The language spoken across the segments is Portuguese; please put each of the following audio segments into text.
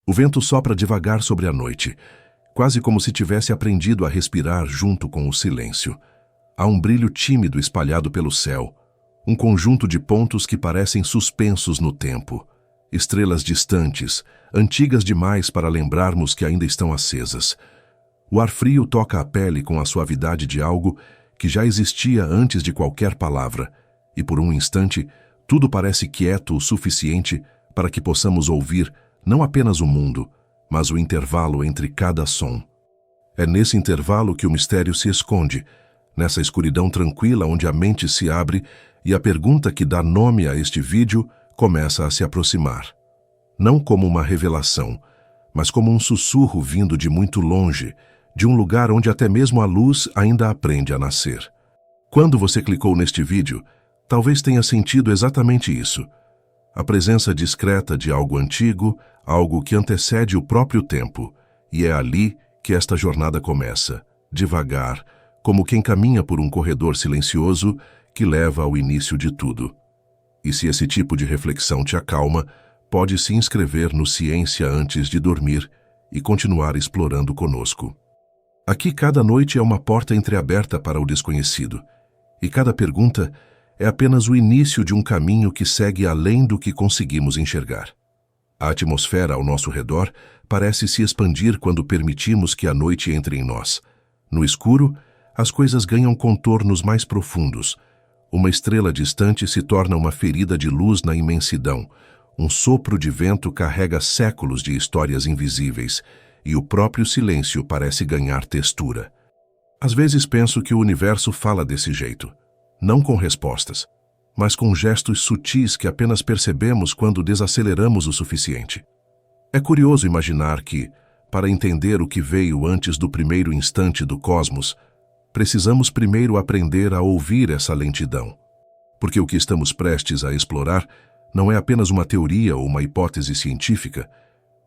O vento sopra devagar sobre a noite, quase como se tivesse aprendido a respirar junto com o silêncio. Há um brilho tímido espalhado pelo céu, um conjunto de pontos que parecem suspensos no tempo. Estrelas distantes, antigas demais para lembrarmos que ainda estão acesas. O ar frio toca a pele com a suavidade de algo que já existia antes de qualquer palavra, e por um instante, tudo parece quieto o suficiente para que possamos ouvir não apenas o mundo, mas o intervalo entre cada som. É nesse intervalo que o mistério se esconde, nessa escuridão tranquila onde a mente se abre e a pergunta que dá nome a este vídeo começa a se aproximar. Não como uma revelação, mas como um sussurro vindo de muito longe, de um lugar onde até mesmo a luz ainda aprende a nascer. Quando você clicou neste vídeo, talvez tenha sentido exatamente isso. A presença discreta de algo antigo, algo que antecede o próprio tempo, e é ali que esta jornada começa, devagar, como quem caminha por um corredor silencioso que leva ao início de tudo. E se esse tipo de reflexão te acalma, pode se inscrever no Ciência antes de dormir e continuar explorando conosco. Aqui cada noite é uma porta entreaberta para o desconhecido, e cada pergunta é apenas o início de um caminho que segue além do que conseguimos enxergar. A atmosfera ao nosso redor parece se expandir quando permitimos que a noite entre em nós. No escuro, as coisas ganham contornos mais profundos. Uma estrela distante se torna uma ferida de luz na imensidão. Um sopro de vento carrega séculos de histórias invisíveis, e o próprio silêncio parece ganhar textura. Às vezes penso que o universo fala desse jeito, não com respostas, mas com gestos sutis que apenas percebemos quando desaceleramos o suficiente. É curioso imaginar que, para entender o que veio antes do primeiro instante do cosmos, precisamos primeiro aprender a ouvir essa lentidão. Porque o que estamos prestes a explorar não é apenas uma teoria ou uma hipótese científica,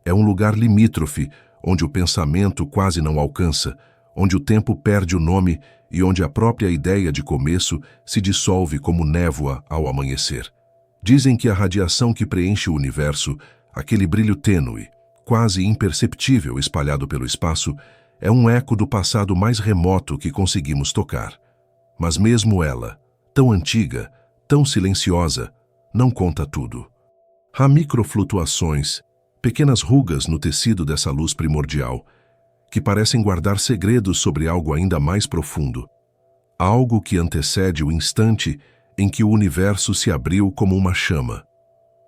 é um lugar limítrofe onde o pensamento quase não alcança, onde o tempo perde o nome e onde a própria ideia de começo se dissolve como névoa ao amanhecer. Dizem que a radiação que preenche o universo, aquele brilho tênue, quase imperceptível espalhado pelo espaço, é um eco do passado mais remoto que conseguimos tocar. Mas mesmo ela, tão antiga, tão silenciosa, não conta tudo. Há microflutuações, pequenas rugas no tecido dessa luz primordial, que parecem guardar segredos sobre algo ainda mais profundo, algo que antecede o instante em que o universo se abriu como uma chama.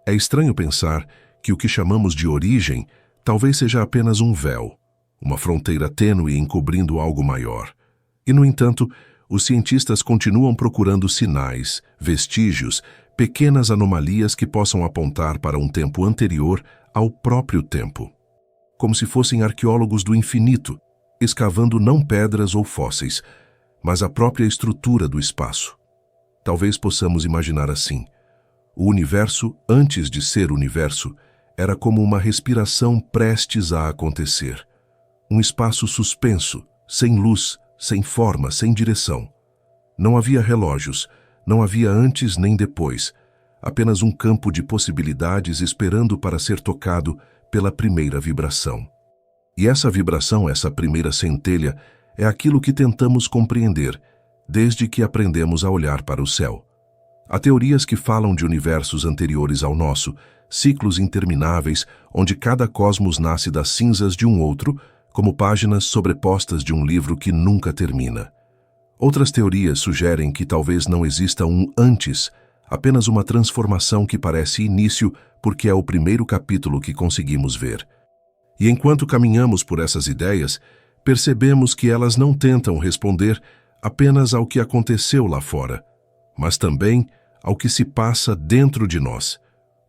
É estranho pensar que o que chamamos de origem talvez seja apenas um véu, uma fronteira tênue encobrindo algo maior. E, no entanto, os cientistas continuam procurando sinais, vestígios, pequenas anomalias que possam apontar para um tempo anterior ao próprio tempo. Como se fossem arqueólogos do infinito, escavando não pedras ou fósseis, mas a própria estrutura do espaço. Talvez possamos imaginar assim: o universo, antes de ser universo, era como uma respiração prestes a acontecer. Um espaço suspenso, sem luz, sem forma, sem direção. Não havia relógios, não havia antes nem depois, apenas um campo de possibilidades esperando para ser tocado pela primeira vibração. E essa vibração, essa primeira centelha, é aquilo que tentamos compreender, desde que aprendemos a olhar para o céu. Há teorias que falam de universos anteriores ao nosso, ciclos intermináveis, onde cada cosmos nasce das cinzas de um outro, como páginas sobrepostas de um livro que nunca termina. Outras teorias sugerem que talvez não exista um antes, apenas uma transformação que parece início porque é o primeiro capítulo que conseguimos ver. E enquanto caminhamos por essas ideias, percebemos que elas não tentam responder apenas ao que aconteceu lá fora, mas também ao que se passa dentro de nós,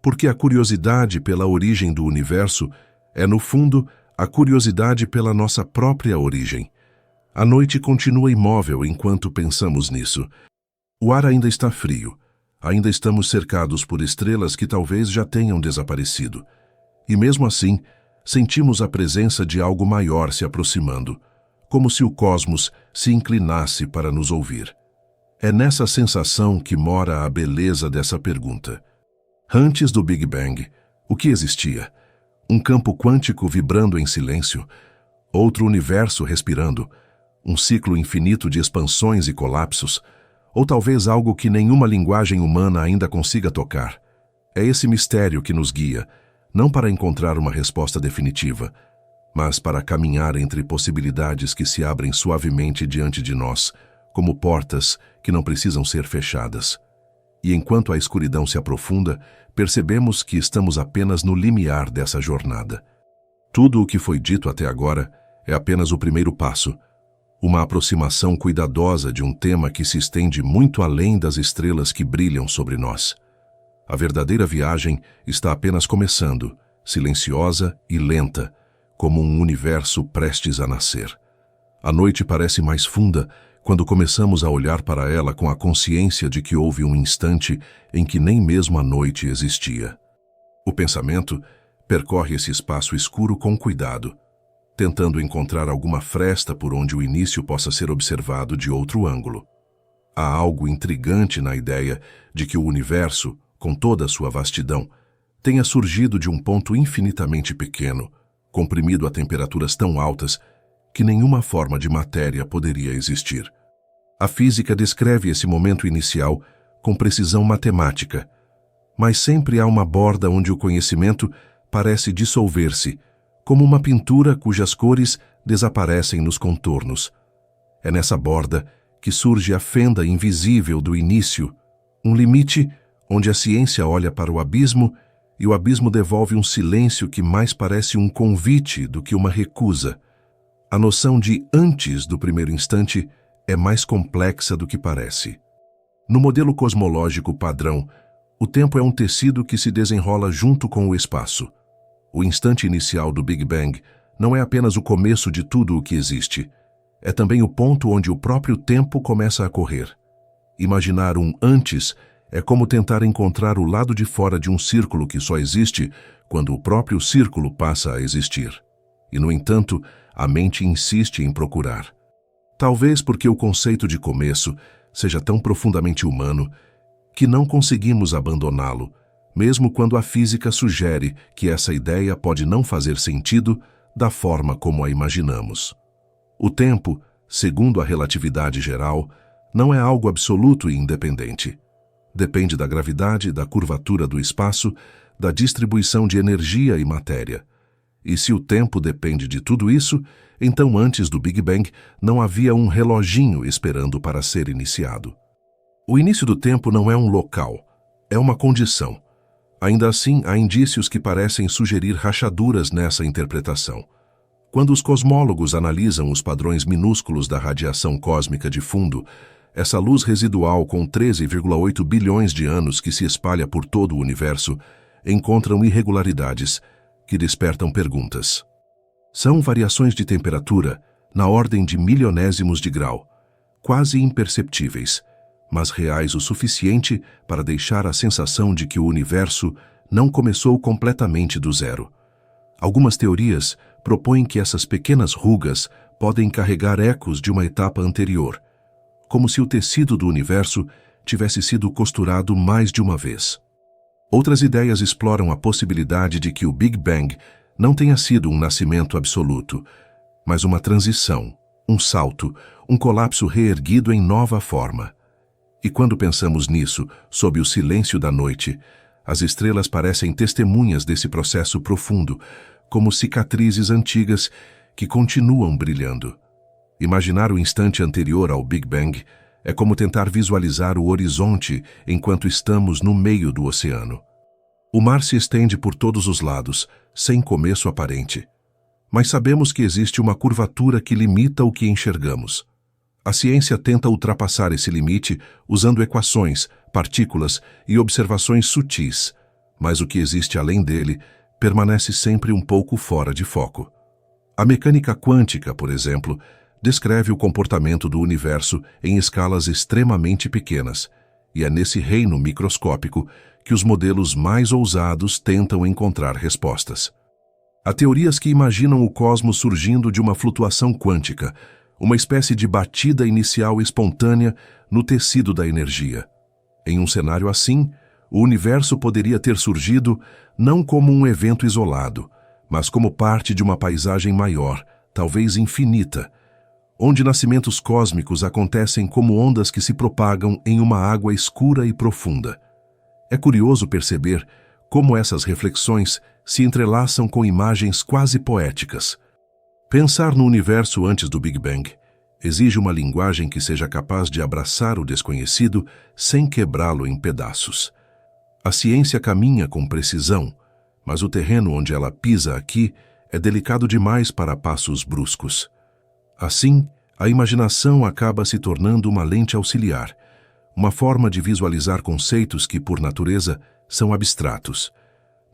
porque a curiosidade pela origem do universo é, no fundo, a curiosidade pela nossa própria origem. A noite continua imóvel enquanto pensamos nisso. O ar ainda está frio. Ainda estamos cercados por estrelas que talvez já tenham desaparecido. E mesmo assim, sentimos a presença de algo maior se aproximando, como se o cosmos se inclinasse para nos ouvir. É nessa sensação que mora a beleza dessa pergunta. Antes do Big Bang, o que existia? Um campo quântico vibrando em silêncio, outro universo respirando, um ciclo infinito de expansões e colapsos, ou talvez algo que nenhuma linguagem humana ainda consiga tocar. É esse mistério que nos guia, não para encontrar uma resposta definitiva, mas para caminhar entre possibilidades que se abrem suavemente diante de nós, como portas que não precisam ser fechadas. E enquanto a escuridão se aprofunda, percebemos que estamos apenas no limiar dessa jornada. Tudo o que foi dito até agora é apenas o primeiro passo, uma aproximação cuidadosa de um tema que se estende muito além das estrelas que brilham sobre nós. A verdadeira viagem está apenas começando, silenciosa e lenta, como um universo prestes a nascer. A noite parece mais funda quando começamos a olhar para ela com a consciência de que houve um instante em que nem mesmo a noite existia. O pensamento percorre esse espaço escuro com cuidado, tentando encontrar alguma fresta por onde o início possa ser observado de outro ângulo. Há algo intrigante na ideia de que o universo, com toda a sua vastidão, tenha surgido de um ponto infinitamente pequeno, comprimido a temperaturas tão altas que nenhuma forma de matéria poderia existir. A física descreve esse momento inicial com precisão matemática, mas sempre há uma borda onde o conhecimento parece dissolver-se, como uma pintura cujas cores desaparecem nos contornos. É nessa borda que surge a fenda invisível do início, um limite onde a ciência olha para o abismo e o abismo devolve um silêncio que mais parece um convite do que uma recusa. A noção de antes do primeiro instante é mais complexa do que parece. No modelo cosmológico padrão, o tempo é um tecido que se desenrola junto com o espaço. O instante inicial do Big Bang não é apenas o começo de tudo o que existe, é também o ponto onde o próprio tempo começa a correr. Imaginar um antes é como tentar encontrar o lado de fora de um círculo que só existe quando o próprio círculo passa a existir. E, no entanto, a mente insiste em procurar. Talvez porque o conceito de começo seja tão profundamente humano que não conseguimos abandoná-lo, mesmo quando a física sugere que essa ideia pode não fazer sentido da forma como a imaginamos. O tempo, segundo a relatividade geral, não é algo absoluto e independente. Depende da gravidade, da curvatura do espaço, da distribuição de energia e matéria. E se o tempo depende de tudo isso, então antes do Big Bang não havia um reloginho esperando para ser iniciado. O início do tempo não é um local, é uma condição. Ainda assim, há indícios que parecem sugerir rachaduras nessa interpretação. Quando os cosmólogos analisam os padrões minúsculos da radiação cósmica de fundo, essa luz residual com 13,8 bilhões de anos que se espalha por todo o universo, encontram irregularidades que despertam perguntas. São variações de temperatura na ordem de milionésimos de grau, quase imperceptíveis, mas reais o suficiente para deixar a sensação de que o universo não começou completamente do zero. Algumas teorias propõem que essas pequenas rugas podem carregar ecos de uma etapa anterior, como se o tecido do universo tivesse sido costurado mais de uma vez. Outras ideias exploram a possibilidade de que o Big Bang não tenha sido um nascimento absoluto, mas uma transição, um salto, um colapso reerguido em nova forma. E quando pensamos nisso, sob o silêncio da noite, as estrelas parecem testemunhas desse processo profundo, como cicatrizes antigas que continuam brilhando. Imaginar o instante anterior ao Big Bang é como tentar visualizar o horizonte enquanto estamos no meio do oceano. O mar se estende por todos os lados, sem começo aparente. Mas sabemos que existe uma curvatura que limita o que enxergamos. A ciência tenta ultrapassar esse limite usando equações, partículas e observações sutis, mas o que existe além dele permanece sempre um pouco fora de foco. A mecânica quântica, por exemplo, descreve o comportamento do universo em escalas extremamente pequenas, e é nesse reino microscópico que os modelos mais ousados tentam encontrar respostas. Há teorias que imaginam o cosmos surgindo de uma flutuação quântica, uma espécie de batida inicial espontânea no tecido da energia. Em um cenário assim, o universo poderia ter surgido não como um evento isolado, mas como parte de uma paisagem maior, talvez infinita, onde nascimentos cósmicos acontecem como ondas que se propagam em uma água escura e profunda. É curioso perceber como essas reflexões se entrelaçam com imagens quase poéticas. Pensar no universo antes do Big Bang exige uma linguagem que seja capaz de abraçar o desconhecido sem quebrá-lo em pedaços. A ciência caminha com precisão, mas o terreno onde ela pisa aqui é delicado demais para passos bruscos. Assim, a imaginação acaba se tornando uma lente auxiliar, uma forma de visualizar conceitos que, por natureza, são abstratos.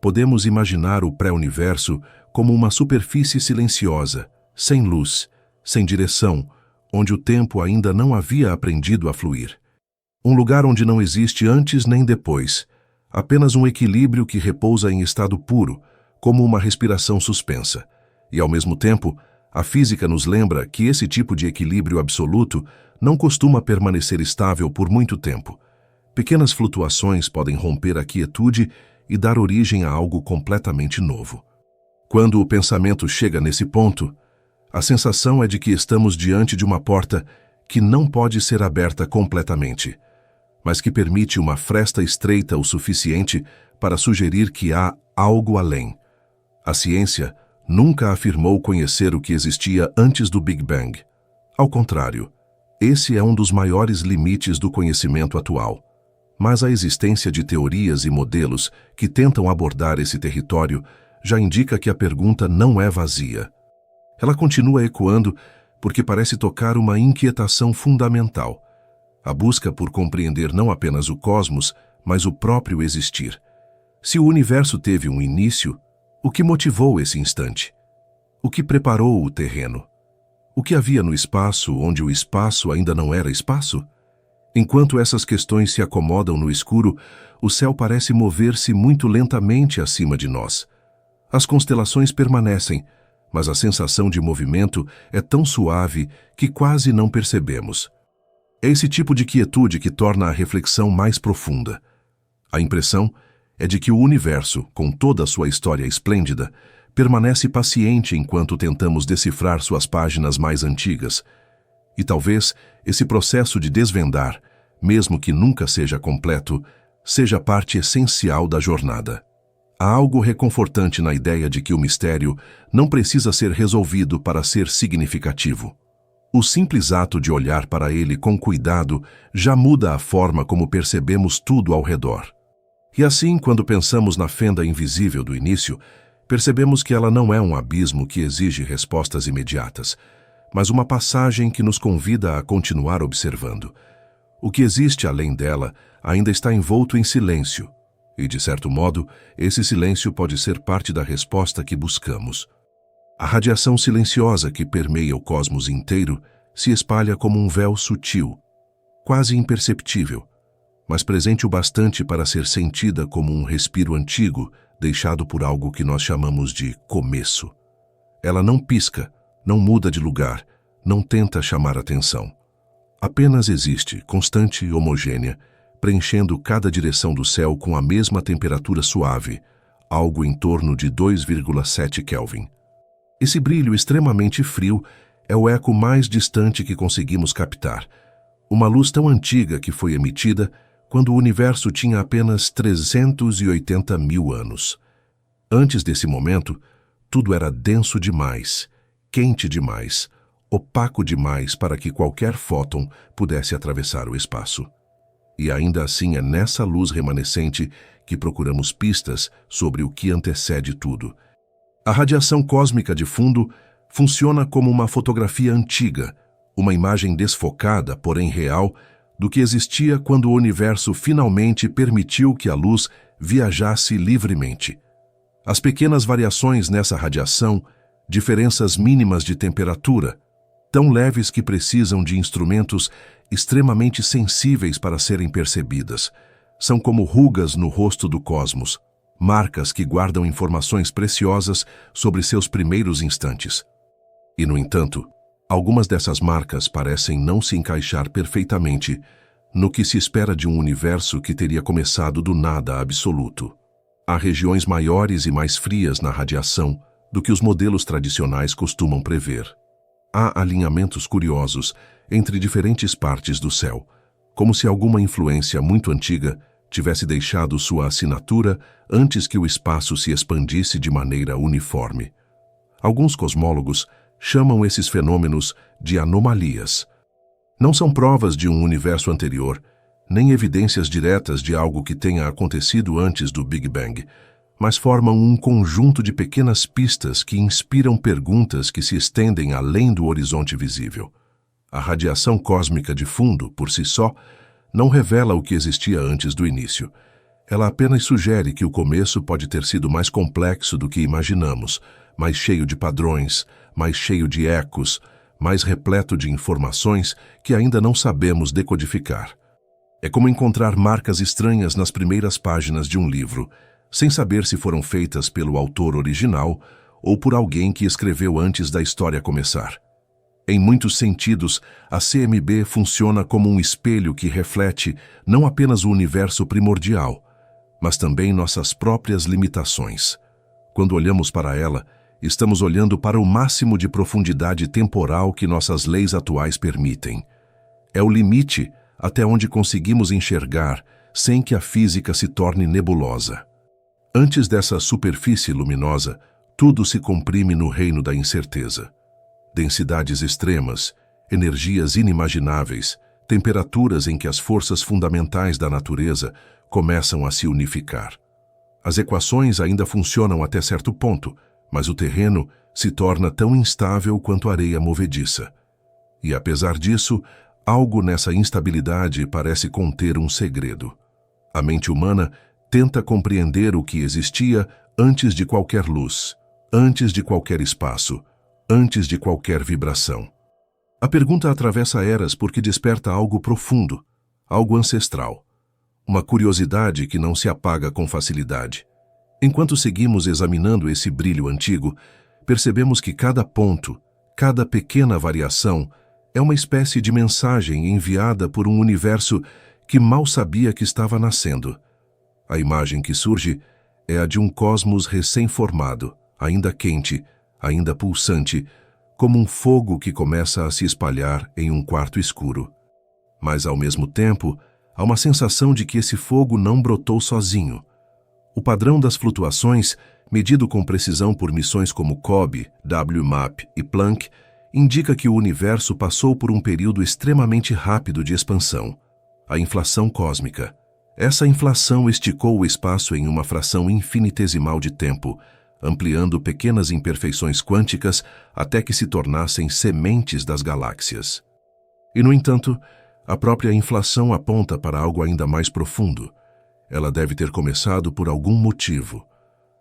Podemos imaginar o pré-universo como uma superfície silenciosa, sem luz, sem direção, onde o tempo ainda não havia aprendido a fluir. Um lugar onde não existe antes nem depois, apenas um equilíbrio que repousa em estado puro, como uma respiração suspensa. E, ao mesmo tempo, a física nos lembra que esse tipo de equilíbrio absoluto não costuma permanecer estável por muito tempo. Pequenas flutuações podem romper a quietude e dar origem a algo completamente novo. Quando o pensamento chega nesse ponto, a sensação é de que estamos diante de uma porta que não pode ser aberta completamente, mas que permite uma fresta estreita o suficiente para sugerir que há algo além. A ciência nunca afirmou conhecer o que existia antes do Big Bang. Ao contrário, esse é um dos maiores limites do conhecimento atual. Mas a existência de teorias e modelos que tentam abordar esse território já indica que a pergunta não é vazia. Ela continua ecoando porque parece tocar uma inquietação fundamental, a busca por compreender não apenas o cosmos, mas o próprio existir. Se o universo teve um início, o que motivou esse instante? O que preparou o terreno? O que havia no espaço onde o espaço ainda não era espaço? Enquanto essas questões se acomodam no escuro, o céu parece mover-se muito lentamente acima de nós. As constelações permanecem, mas a sensação de movimento é tão suave que quase não percebemos. É esse tipo de quietude que torna a reflexão mais profunda. A impressão é de que o universo, com toda a sua história esplêndida, permanece paciente enquanto tentamos decifrar suas páginas mais antigas. E talvez esse processo de desvendar, mesmo que nunca seja completo, seja parte essencial da jornada. Há algo reconfortante na ideia de que o mistério não precisa ser resolvido para ser significativo. O simples ato de olhar para ele com cuidado já muda a forma como percebemos tudo ao redor. E assim, quando pensamos na fenda invisível do início, percebemos que ela não é um abismo que exige respostas imediatas, mas uma passagem que nos convida a continuar observando. O que existe além dela ainda está envolto em silêncio, e, de certo modo, esse silêncio pode ser parte da resposta que buscamos. A radiação silenciosa que permeia o cosmos inteiro se espalha como um véu sutil, quase imperceptível, mas presente o bastante para ser sentida como um respiro antigo deixado por algo que nós chamamos de começo. Ela não pisca, não muda de lugar, não tenta chamar atenção. Apenas existe, constante e homogênea, preenchendo cada direção do céu com a mesma temperatura suave, algo em torno de 2,7 Kelvin. Esse brilho extremamente frio é o eco mais distante que conseguimos captar, uma luz tão antiga que foi emitida quando o universo tinha apenas 380 mil anos. Antes desse momento, tudo era denso demais, quente demais, opaco demais para que qualquer fóton pudesse atravessar o espaço. E ainda assim é nessa luz remanescente que procuramos pistas sobre o que antecede tudo. A radiação cósmica de fundo funciona como uma fotografia antiga, uma imagem desfocada, porém real, do que existia quando o universo finalmente permitiu que a luz viajasse livremente. As pequenas variações nessa radiação, diferenças mínimas de temperatura, tão leves que precisam de instrumentos extremamente sensíveis para serem percebidas, são como rugas no rosto do cosmos, marcas que guardam informações preciosas sobre seus primeiros instantes. E, no entanto, algumas dessas marcas parecem não se encaixar perfeitamente no que se espera de um universo que teria começado do nada absoluto. Há regiões maiores e mais frias na radiação, do que os modelos tradicionais costumam prever. Há alinhamentos curiosos entre diferentes partes do céu, como se alguma influência muito antiga tivesse deixado sua assinatura antes que o espaço se expandisse de maneira uniforme. Alguns cosmólogos chamam esses fenômenos de anomalias. Não são provas de um universo anterior, nem evidências diretas de algo que tenha acontecido antes do Big Bang, mas formam um conjunto de pequenas pistas que inspiram perguntas que se estendem além do horizonte visível. A radiação cósmica de fundo, por si só, não revela o que existia antes do início. Ela apenas sugere que o começo pode ter sido mais complexo do que imaginamos, mais cheio de padrões, mais cheio de ecos, mais repleto de informações que ainda não sabemos decodificar. É como encontrar marcas estranhas nas primeiras páginas de um livro, sem saber se foram feitas pelo autor original ou por alguém que escreveu antes da história começar. Em muitos sentidos, a CMB funciona como um espelho que reflete não apenas o universo primordial, mas também nossas próprias limitações. Quando olhamos para ela, estamos olhando para o máximo de profundidade temporal que nossas leis atuais permitem. É o limite até onde conseguimos enxergar sem que a física se torne nebulosa. Antes dessa superfície luminosa, tudo se comprime no reino da incerteza. Densidades extremas, energias inimagináveis, temperaturas em que as forças fundamentais da natureza começam a se unificar. As equações ainda funcionam até certo ponto, mas o terreno se torna tão instável quanto areia movediça. E apesar disso, algo nessa instabilidade parece conter um segredo. A mente humana tenta compreender o que existia antes de qualquer luz, antes de qualquer espaço, antes de qualquer vibração. A pergunta atravessa eras porque desperta algo profundo, algo ancestral, uma curiosidade que não se apaga com facilidade. Enquanto seguimos examinando esse brilho antigo, percebemos que cada ponto, cada pequena variação, é uma espécie de mensagem enviada por um universo que mal sabia que estava nascendo. A imagem que surge é a de um cosmos recém-formado, ainda quente, ainda pulsante, como um fogo que começa a se espalhar em um quarto escuro. Mas, ao mesmo tempo, há uma sensação de que esse fogo não brotou sozinho. O padrão das flutuações, medido com precisão por missões como COBE, WMAP e Planck, indica que o universo passou por um período extremamente rápido de expansão, a inflação cósmica. Essa inflação esticou o espaço em uma fração infinitesimal de tempo, ampliando pequenas imperfeições quânticas até que se tornassem sementes das galáxias. E, no entanto, a própria inflação aponta para algo ainda mais profundo. Ela deve ter começado por algum motivo.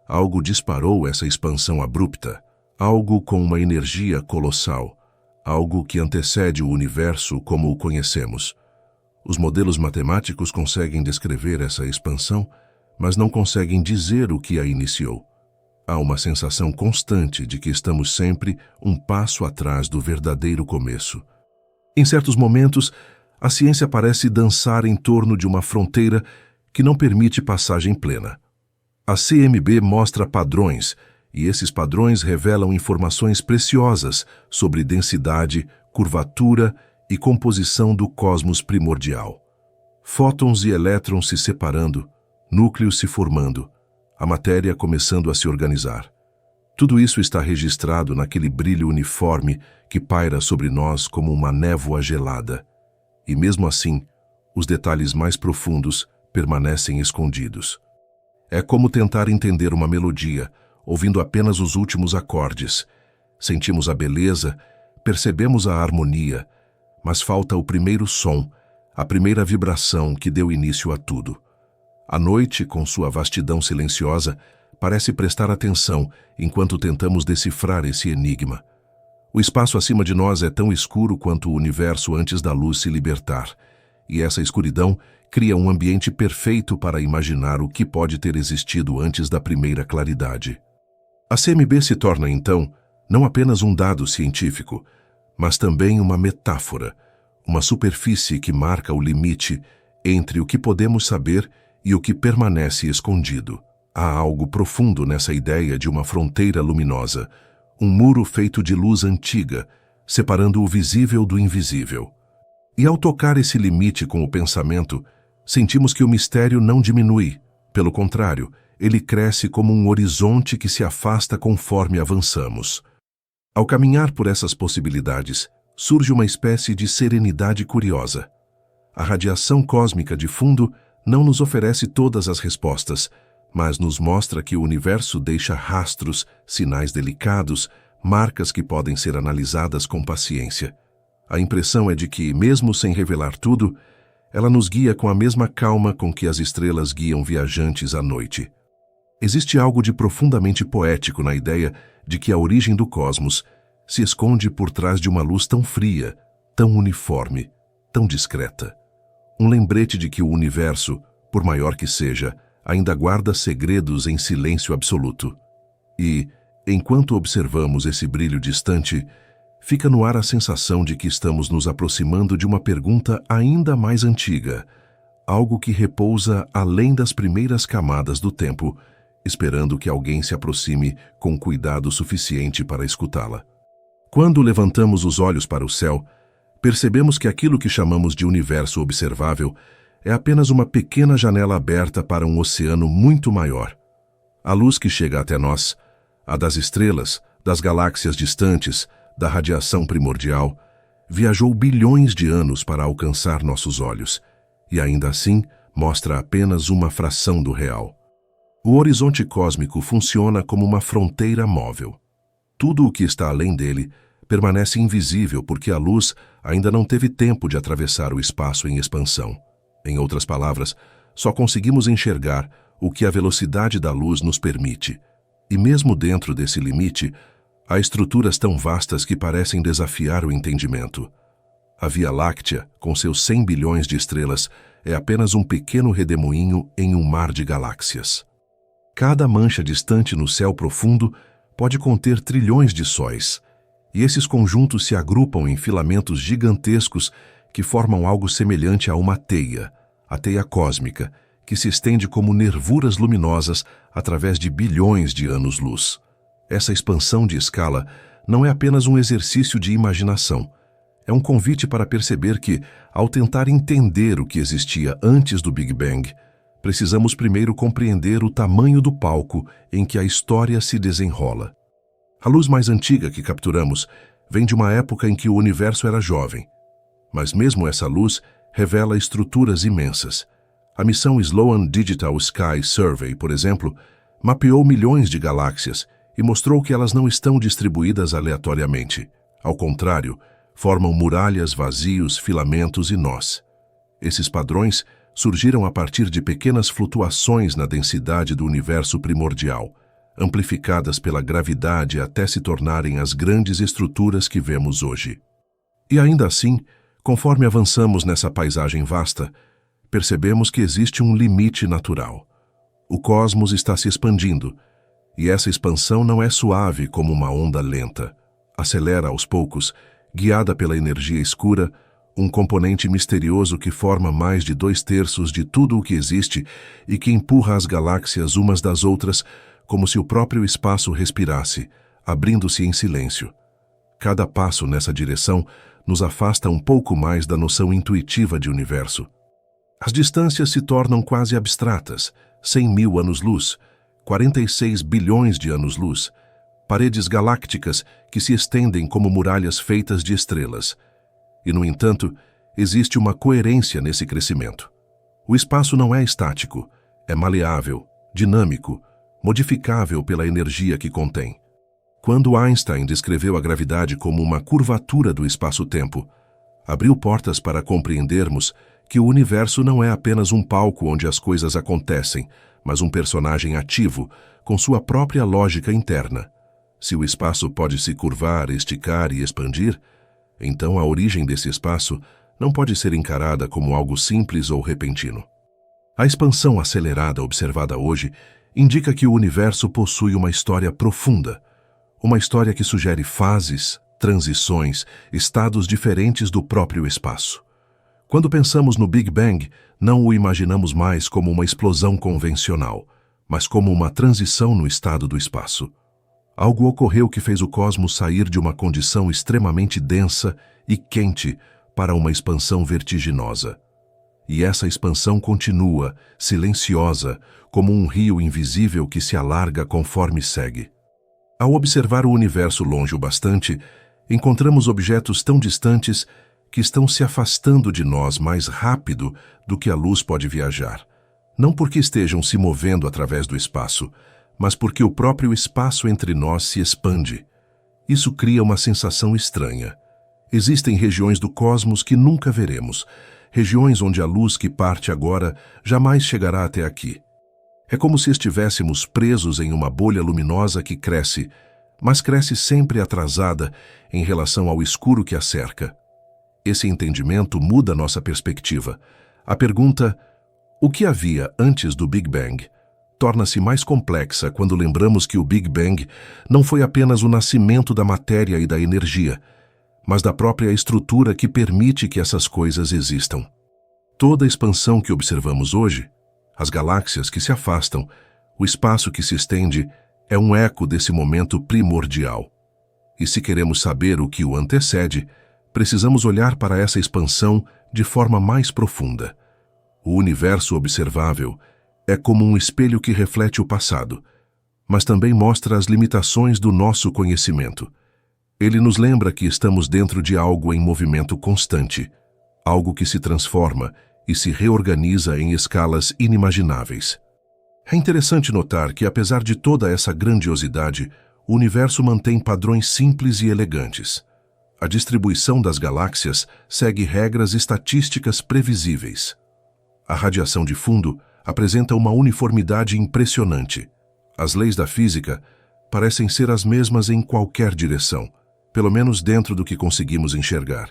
Algo disparou essa expansão abrupta, algo com uma energia colossal, algo que antecede o universo como o conhecemos. Os modelos matemáticos conseguem descrever essa expansão, mas não conseguem dizer o que a iniciou. Há uma sensação constante de que estamos sempre um passo atrás do verdadeiro começo. Em certos momentos, a ciência parece dançar em torno de uma fronteira que não permite passagem plena. A CMB mostra padrões, e esses padrões revelam informações preciosas sobre densidade, curvatura e composição do cosmos primordial. Fótons e elétrons se separando, núcleos se formando, a matéria começando a se organizar. Tudo isso está registrado naquele brilho uniforme que paira sobre nós como uma névoa gelada. E mesmo assim, os detalhes mais profundos permanecem escondidos. É como tentar entender uma melodia, ouvindo apenas os últimos acordes. Sentimos a beleza, percebemos a harmonia, mas falta o primeiro som, a primeira vibração que deu início a tudo. A noite, com sua vastidão silenciosa, parece prestar atenção enquanto tentamos decifrar esse enigma. O espaço acima de nós é tão escuro quanto o universo antes da luz se libertar, e essa escuridão cria um ambiente perfeito para imaginar o que pode ter existido antes da primeira claridade. A CMB se torna, então, não apenas um dado científico, mas também uma metáfora, uma superfície que marca o limite entre o que podemos saber e o que permanece escondido. Há algo profundo nessa ideia de uma fronteira luminosa, um muro feito de luz antiga, separando o visível do invisível. E ao tocar esse limite com o pensamento, sentimos que o mistério não diminui. Pelo contrário, ele cresce como um horizonte que se afasta conforme avançamos. Ao caminhar por essas possibilidades, surge uma espécie de serenidade curiosa. A radiação cósmica de fundo não nos oferece todas as respostas, mas nos mostra que o universo deixa rastros, sinais delicados, marcas que podem ser analisadas com paciência. A impressão é de que, mesmo sem revelar tudo, ela nos guia com a mesma calma com que as estrelas guiam viajantes à noite. Existe algo de profundamente poético na ideia de que a origem do cosmos se esconde por trás de uma luz tão fria, tão uniforme, tão discreta. Um lembrete de que o universo, por maior que seja, ainda guarda segredos em silêncio absoluto. E, enquanto observamos esse brilho distante, fica no ar a sensação de que estamos nos aproximando de uma pergunta ainda mais antiga, algo que repousa além das primeiras camadas do tempo, esperando que alguém se aproxime com cuidado suficiente para escutá-la. Quando levantamos os olhos para o céu, percebemos que aquilo que chamamos de universo observável é apenas uma pequena janela aberta para um oceano muito maior. A luz que chega até nós, a das estrelas, das galáxias distantes, da radiação primordial, viajou bilhões de anos para alcançar nossos olhos, e ainda assim mostra apenas uma fração do real. O horizonte cósmico funciona como uma fronteira móvel. Tudo o que está além dele permanece invisível porque a luz ainda não teve tempo de atravessar o espaço em expansão. Em outras palavras, só conseguimos enxergar o que a velocidade da luz nos permite. E mesmo dentro desse limite, há estruturas tão vastas que parecem desafiar o entendimento. A Via Láctea, com seus 100 bilhões de estrelas, é apenas um pequeno redemoinho em um mar de galáxias. Cada mancha distante no céu profundo pode conter trilhões de sóis, e esses conjuntos se agrupam em filamentos gigantescos que formam algo semelhante a uma teia, a teia cósmica, que se estende como nervuras luminosas através de bilhões de anos-luz. Essa expansão de escala não é apenas um exercício de imaginação, é um convite para perceber que, ao tentar entender o que existia antes do Big Bang, precisamos primeiro compreender o tamanho do palco em que a história se desenrola. A luz mais antiga que capturamos vem de uma época em que o universo era jovem, mas mesmo essa luz revela estruturas imensas. A missão Sloan Digital Sky Survey, por exemplo, mapeou milhões de galáxias e mostrou que elas não estão distribuídas aleatoriamente. Ao contrário, formam muralhas, vazios, filamentos e nós. Esses padrões surgiram a partir de pequenas flutuações na densidade do universo primordial, amplificadas pela gravidade até se tornarem as grandes estruturas que vemos hoje. E ainda assim, conforme avançamos nessa paisagem vasta, percebemos que existe um limite natural. O cosmos está se expandindo, e essa expansão não é suave como uma onda lenta. Acelera aos poucos, guiada pela energia escura, um componente misterioso que forma mais de 2/3 de tudo o que existe e que empurra as galáxias umas das outras como se o próprio espaço respirasse, abrindo-se em silêncio. Cada passo nessa direção nos afasta um pouco mais da noção intuitiva de universo. As distâncias se tornam quase abstratas, 100.000 anos-luz, 46 bilhões de anos-luz, paredes galácticas que se estendem como muralhas feitas de estrelas. E, no entanto, existe uma coerência nesse crescimento. O espaço não é estático, é maleável, dinâmico, modificável pela energia que contém. Quando Einstein descreveu a gravidade como uma curvatura do espaço-tempo, abriu portas para compreendermos que o universo não é apenas um palco onde as coisas acontecem, mas um personagem ativo, com sua própria lógica interna. Se o espaço pode se curvar, esticar e expandir, então a origem desse espaço não pode ser encarada como algo simples ou repentino. A expansão acelerada observada hoje indica que o universo possui uma história profunda, uma história que sugere fases, transições, estados diferentes do próprio espaço. Quando pensamos no Big Bang, não o imaginamos mais como uma explosão convencional, mas como uma transição no estado do espaço. Algo ocorreu que fez o cosmos sair de uma condição extremamente densa e quente para uma expansão vertiginosa. E essa expansão continua, silenciosa, como um rio invisível que se alarga conforme segue. Ao observar o universo longe o bastante, encontramos objetos tão distantes que estão se afastando de nós mais rápido do que a luz pode viajar. Não porque estejam se movendo através do espaço, mas porque o próprio espaço entre nós se expande. Isso cria uma sensação estranha. Existem regiões do cosmos que nunca veremos, regiões onde a luz que parte agora jamais chegará até aqui. É como se estivéssemos presos em uma bolha luminosa que cresce, mas cresce sempre atrasada em relação ao escuro que a cerca. Esse entendimento muda nossa perspectiva. A pergunta, o que havia antes do Big Bang, torna-se mais complexa quando lembramos que o Big Bang não foi apenas o nascimento da matéria e da energia, mas da própria estrutura que permite que essas coisas existam. Toda a expansão que observamos hoje, as galáxias que se afastam, o espaço que se estende, é um eco desse momento primordial. E se queremos saber o que o antecede, precisamos olhar para essa expansão de forma mais profunda. O universo observável é como um espelho que reflete o passado, mas também mostra as limitações do nosso conhecimento. Ele nos lembra que estamos dentro de algo em movimento constante, algo que se transforma e se reorganiza em escalas inimagináveis. É interessante notar que, apesar de toda essa grandiosidade, o universo mantém padrões simples e elegantes. A distribuição das galáxias segue regras estatísticas previsíveis. A radiação de fundo apresenta uma uniformidade impressionante. As leis da física parecem ser as mesmas em qualquer direção, pelo menos dentro do que conseguimos enxergar.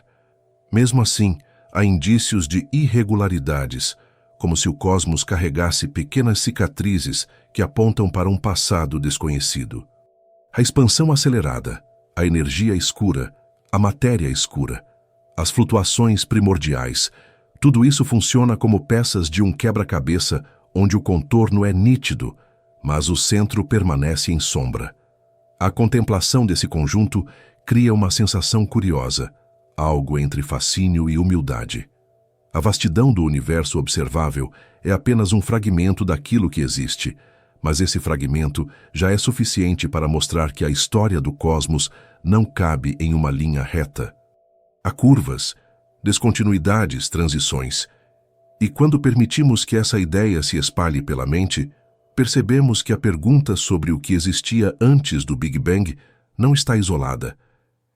Mesmo assim, há indícios de irregularidades, como se o cosmos carregasse pequenas cicatrizes que apontam para um passado desconhecido. A expansão acelerada, a energia escura, a matéria escura, as flutuações primordiais, tudo isso funciona como peças de um quebra-cabeça onde o contorno é nítido, mas o centro permanece em sombra. A contemplação desse conjunto cria uma sensação curiosa, algo entre fascínio e humildade. A vastidão do universo observável é apenas um fragmento daquilo que existe, mas esse fragmento já é suficiente para mostrar que a história do cosmos não cabe em uma linha reta. Há curvas, descontinuidades, transições. E quando permitimos que essa ideia se espalhe pela mente, percebemos que a pergunta sobre o que existia antes do Big Bang não está isolada.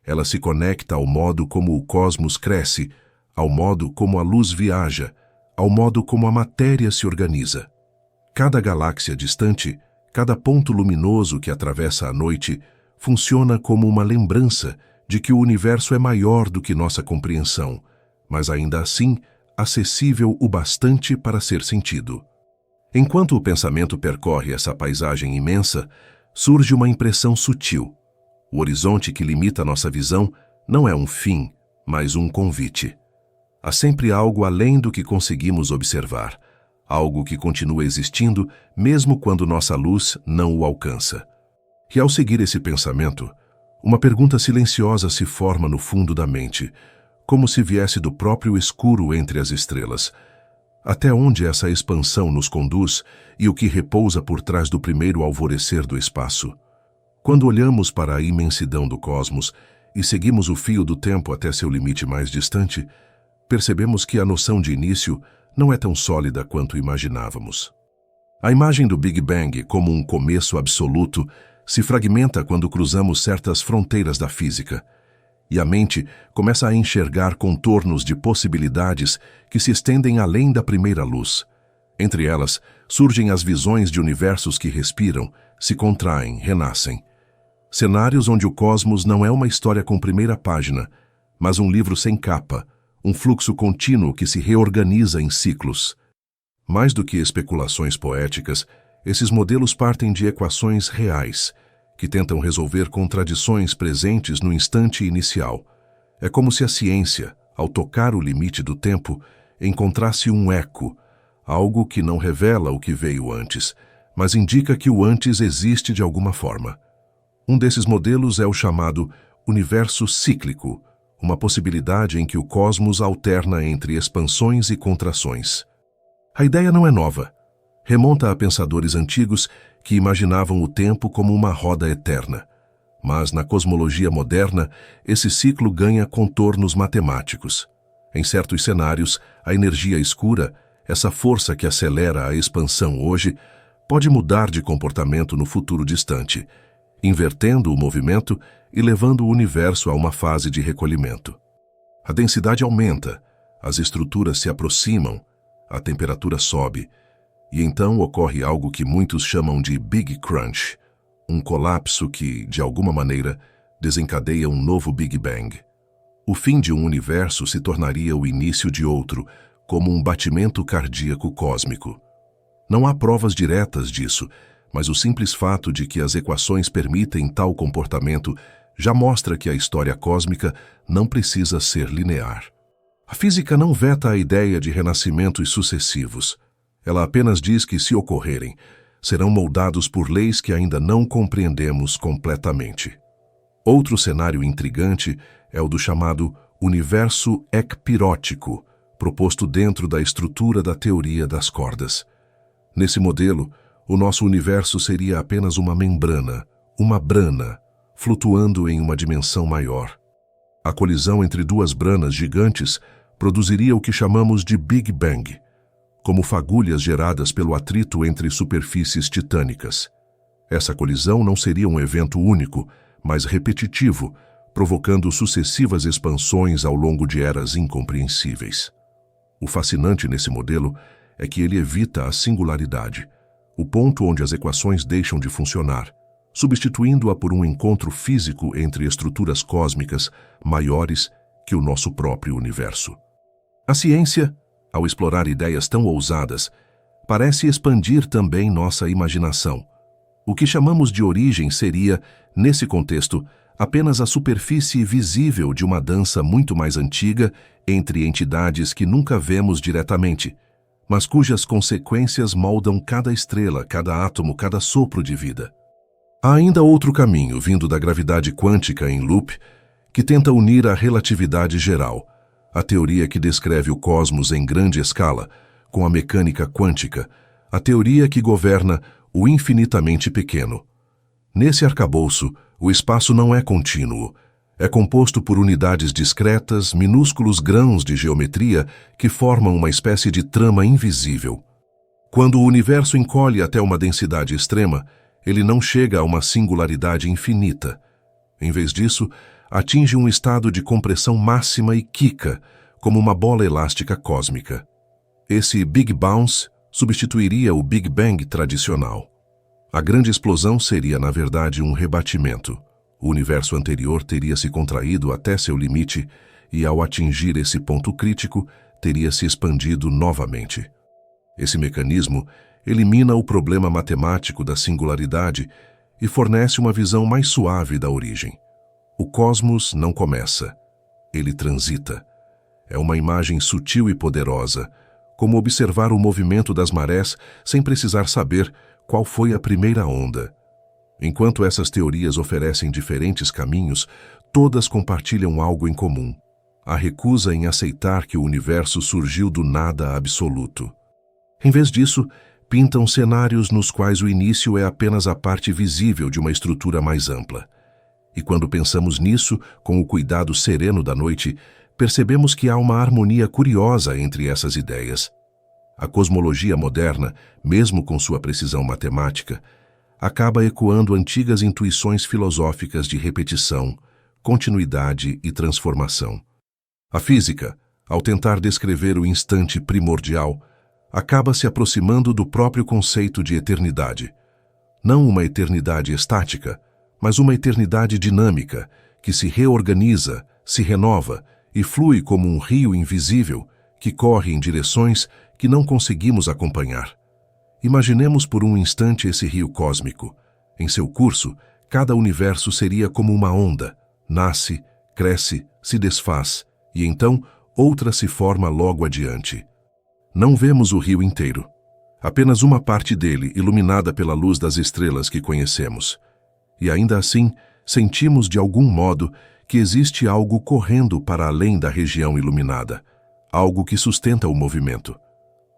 Ela se conecta ao modo como o cosmos cresce, ao modo como a luz viaja, ao modo como a matéria se organiza. Cada galáxia distante, cada ponto luminoso que atravessa a noite, funciona como uma lembrança de que o universo é maior do que nossa compreensão, mas ainda assim acessível o bastante para ser sentido. Enquanto o pensamento percorre essa paisagem imensa, surge uma impressão sutil. O horizonte que limita nossa visão não é um fim, mas um convite. Há sempre algo além do que conseguimos observar, algo que continua existindo mesmo quando nossa luz não o alcança. E ao seguir esse pensamento, uma pergunta silenciosa se forma no fundo da mente, como se viesse do próprio escuro entre as estrelas. Até onde essa expansão nos conduz e o que repousa por trás do primeiro alvorecer do espaço? Quando olhamos para a imensidão do cosmos e seguimos o fio do tempo até seu limite mais distante, percebemos que a noção de início não é tão sólida quanto imaginávamos. A imagem do Big Bang como um começo absoluto se fragmenta quando cruzamos certas fronteiras da física, e a mente começa a enxergar contornos de possibilidades que se estendem além da primeira luz. Entre elas, surgem as visões de universos que respiram, se contraem, renascem. Cenários onde o cosmos não é uma história com primeira página, mas um livro sem capa, um fluxo contínuo que se reorganiza em ciclos. Mais do que especulações poéticas, esses modelos partem de equações reais, que tentam resolver contradições presentes no instante inicial. É como se a ciência, ao tocar o limite do tempo, encontrasse um eco, algo que não revela o que veio antes, mas indica que o antes existe de alguma forma. Um desses modelos é o chamado universo cíclico, uma possibilidade em que o cosmos alterna entre expansões e contrações. A ideia não é nova. Remonta a pensadores antigos que imaginavam o tempo como uma roda eterna. Mas na cosmologia moderna, esse ciclo ganha contornos matemáticos. Em certos cenários, a energia escura, essa força que acelera a expansão hoje, pode mudar de comportamento no futuro distante, invertendo o movimento e levando o universo a uma fase de recolhimento. A densidade aumenta, as estruturas se aproximam, a temperatura sobe, e então ocorre algo que muitos chamam de Big Crunch, um colapso que, de alguma maneira, desencadeia um novo Big Bang. O fim de um universo se tornaria o início de outro, como um batimento cardíaco cósmico. Não há provas diretas disso, mas o simples fato de que as equações permitem tal comportamento já mostra que a história cósmica não precisa ser linear. A física não veta a ideia de renascimentos sucessivos. Ela apenas diz que, se ocorrerem, serão moldados por leis que ainda não compreendemos completamente. Outro cenário intrigante é o do chamado universo ecpirótico, proposto dentro da estrutura da teoria das cordas. Nesse modelo, o nosso universo seria apenas uma membrana, uma brana, flutuando em uma dimensão maior. A colisão entre duas branas gigantes produziria o que chamamos de Big Bang, como fagulhas geradas pelo atrito entre superfícies titânicas. Essa colisão não seria um evento único, mas repetitivo, provocando sucessivas expansões ao longo de eras incompreensíveis. O fascinante nesse modelo é que ele evita a singularidade, o ponto onde as equações deixam de funcionar, substituindo-a por um encontro físico entre estruturas cósmicas maiores que o nosso próprio universo. A ciência, ao explorar ideias tão ousadas, parece expandir também nossa imaginação. O que chamamos de origem seria, nesse contexto, apenas a superfície visível de uma dança muito mais antiga entre entidades que nunca vemos diretamente, mas cujas consequências moldam cada estrela, cada átomo, cada sopro de vida. Há ainda outro caminho, vindo da gravidade quântica em loop, que tenta unir a relatividade geral, a teoria que descreve o cosmos em grande escala, com a mecânica quântica, a teoria que governa o infinitamente pequeno. Nesse arcabouço, o espaço não é contínuo. É composto por unidades discretas, minúsculos grãos de geometria que formam uma espécie de trama invisível. Quando o universo encolhe até uma densidade extrema, ele não chega a uma singularidade infinita. Em vez disso, atinge um estado de compressão máxima e quica, como uma bola elástica cósmica. Esse Big Bounce substituiria o Big Bang tradicional. A grande explosão seria, na verdade, um rebatimento. O universo anterior teria se contraído até seu limite e, ao atingir esse ponto crítico, teria se expandido novamente. Esse mecanismo elimina o problema matemático da singularidade e fornece uma visão mais suave da origem. O cosmos não começa, ele transita. É uma imagem sutil e poderosa, como observar o movimento das marés sem precisar saber qual foi a primeira onda. Enquanto essas teorias oferecem diferentes caminhos, todas compartilham algo em comum: a recusa em aceitar que o universo surgiu do nada absoluto. Em vez disso, pintam cenários nos quais o início é apenas a parte visível de uma estrutura mais ampla. E quando pensamos nisso, com o cuidado sereno da noite, percebemos que há uma harmonia curiosa entre essas ideias. A cosmologia moderna, mesmo com sua precisão matemática, acaba ecoando antigas intuições filosóficas de repetição, continuidade e transformação. A física, ao tentar descrever o instante primordial, acaba se aproximando do próprio conceito de eternidade. Não uma eternidade estática, mas uma eternidade dinâmica, que se reorganiza, se renova e flui como um rio invisível que corre em direções que não conseguimos acompanhar. Imaginemos por um instante esse rio cósmico. Em seu curso, cada universo seria como uma onda. Nasce, cresce, se desfaz, e então outra se forma logo adiante. Não vemos o rio inteiro. Apenas uma parte dele iluminada pela luz das estrelas que conhecemos. E ainda assim, sentimos de algum modo que existe algo correndo para além da região iluminada, algo que sustenta o movimento.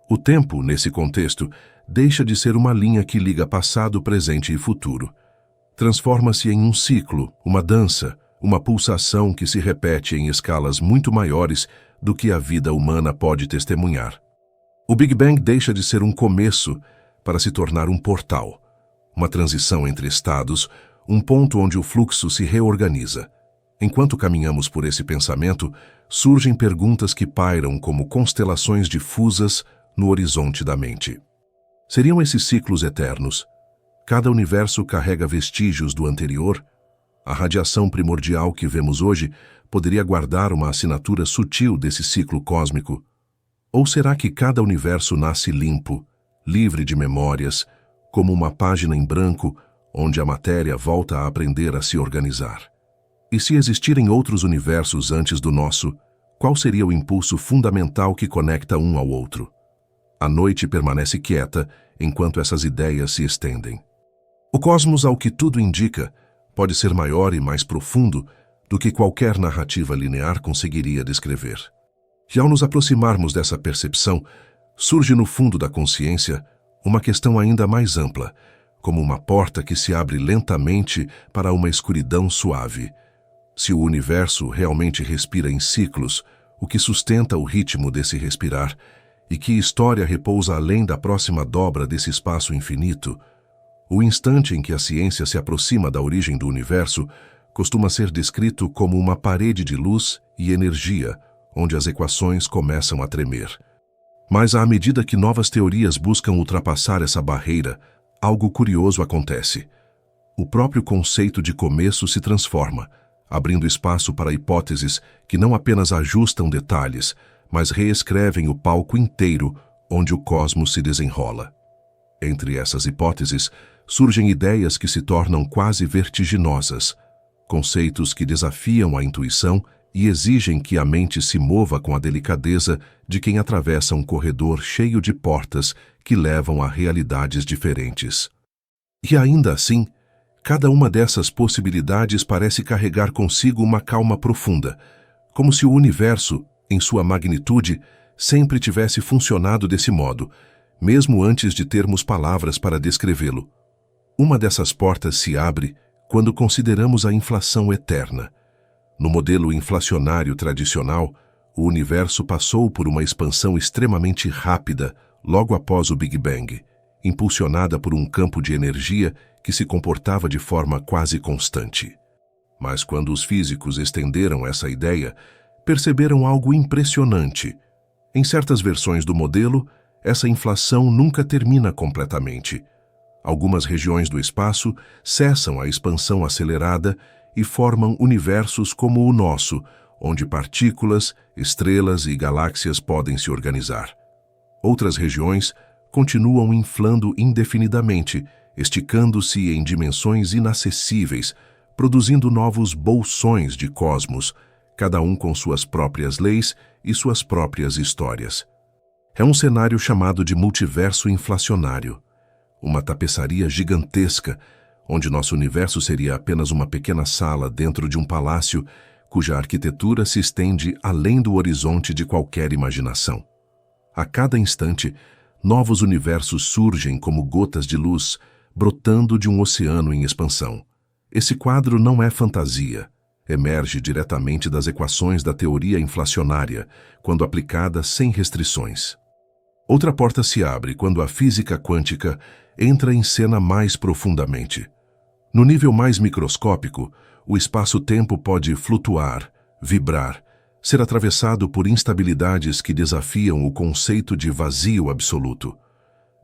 O tempo, nesse contexto, deixa de ser uma linha que liga passado, presente e futuro. Transforma-se em um ciclo, uma dança, uma pulsação que se repete em escalas muito maiores do que a vida humana pode testemunhar. O Big Bang deixa de ser um começo para se tornar um portal, uma transição entre estados, um ponto onde o fluxo se reorganiza. Enquanto caminhamos por esse pensamento, surgem perguntas que pairam como constelações difusas no horizonte da mente. Seriam esses ciclos eternos? Cada universo carrega vestígios do anterior? A radiação primordial que vemos hoje poderia guardar uma assinatura sutil desse ciclo cósmico? Ou será que cada universo nasce limpo, livre de memórias, como uma página em branco onde a matéria volta a aprender a se organizar? E se existirem outros universos antes do nosso, qual seria o impulso fundamental que conecta um ao outro? A noite permanece quieta enquanto essas ideias se estendem. O cosmos, ao que tudo indica, pode ser maior e mais profundo do que qualquer narrativa linear conseguiria descrever. E ao nos aproximarmos dessa percepção, surge no fundo da consciência uma questão ainda mais ampla, como uma porta que se abre lentamente para uma escuridão suave. Se o universo realmente respira em ciclos, o que sustenta o ritmo desse respirar, e que história repousa além da próxima dobra desse espaço infinito? O instante em que a ciência se aproxima da origem do universo costuma ser descrito como uma parede de luz e energia, onde as equações começam a tremer. Mas à medida que novas teorias buscam ultrapassar essa barreira, algo curioso acontece. O próprio conceito de começo se transforma, abrindo espaço para hipóteses que não apenas ajustam detalhes, mas reescrevem o palco inteiro onde o cosmos se desenrola. Entre essas hipóteses, surgem ideias que se tornam quase vertiginosas, conceitos que desafiam a intuição e exigem que a mente se mova com a delicadeza de quem atravessa um corredor cheio de portas que levam a realidades diferentes. E ainda assim, cada uma dessas possibilidades parece carregar consigo uma calma profunda, como se o universo, em sua magnitude, sempre tivesse funcionado desse modo, mesmo antes de termos palavras para descrevê-lo. Uma dessas portas se abre quando consideramos a inflação eterna. No modelo inflacionário tradicional, o universo passou por uma expansão extremamente rápida logo após o Big Bang, impulsionada por um campo de energia que se comportava de forma quase constante. Mas quando os físicos estenderam essa ideia, perceberam algo impressionante. Em certas versões do modelo, essa inflação nunca termina completamente. Algumas regiões do espaço cessam a expansão acelerada e formam universos como o nosso, onde partículas, estrelas e galáxias podem se organizar. Outras regiões continuam inflando indefinidamente, esticando-se em dimensões inacessíveis, produzindo novos bolsões de cosmos, cada um com suas próprias leis e suas próprias histórias. É um cenário chamado de multiverso inflacionário, uma tapeçaria gigantesca, onde nosso universo seria apenas uma pequena sala dentro de um palácio cuja arquitetura se estende além do horizonte de qualquer imaginação. A cada instante, novos universos surgem como gotas de luz, brotando de um oceano em expansão. Esse quadro não é fantasia. Emerge diretamente das equações da teoria inflacionária, quando aplicada sem restrições. Outra porta se abre quando a física quântica entra em cena mais profundamente. No nível mais microscópico, o espaço-tempo pode flutuar, vibrar, ser atravessado por instabilidades que desafiam o conceito de vazio absoluto.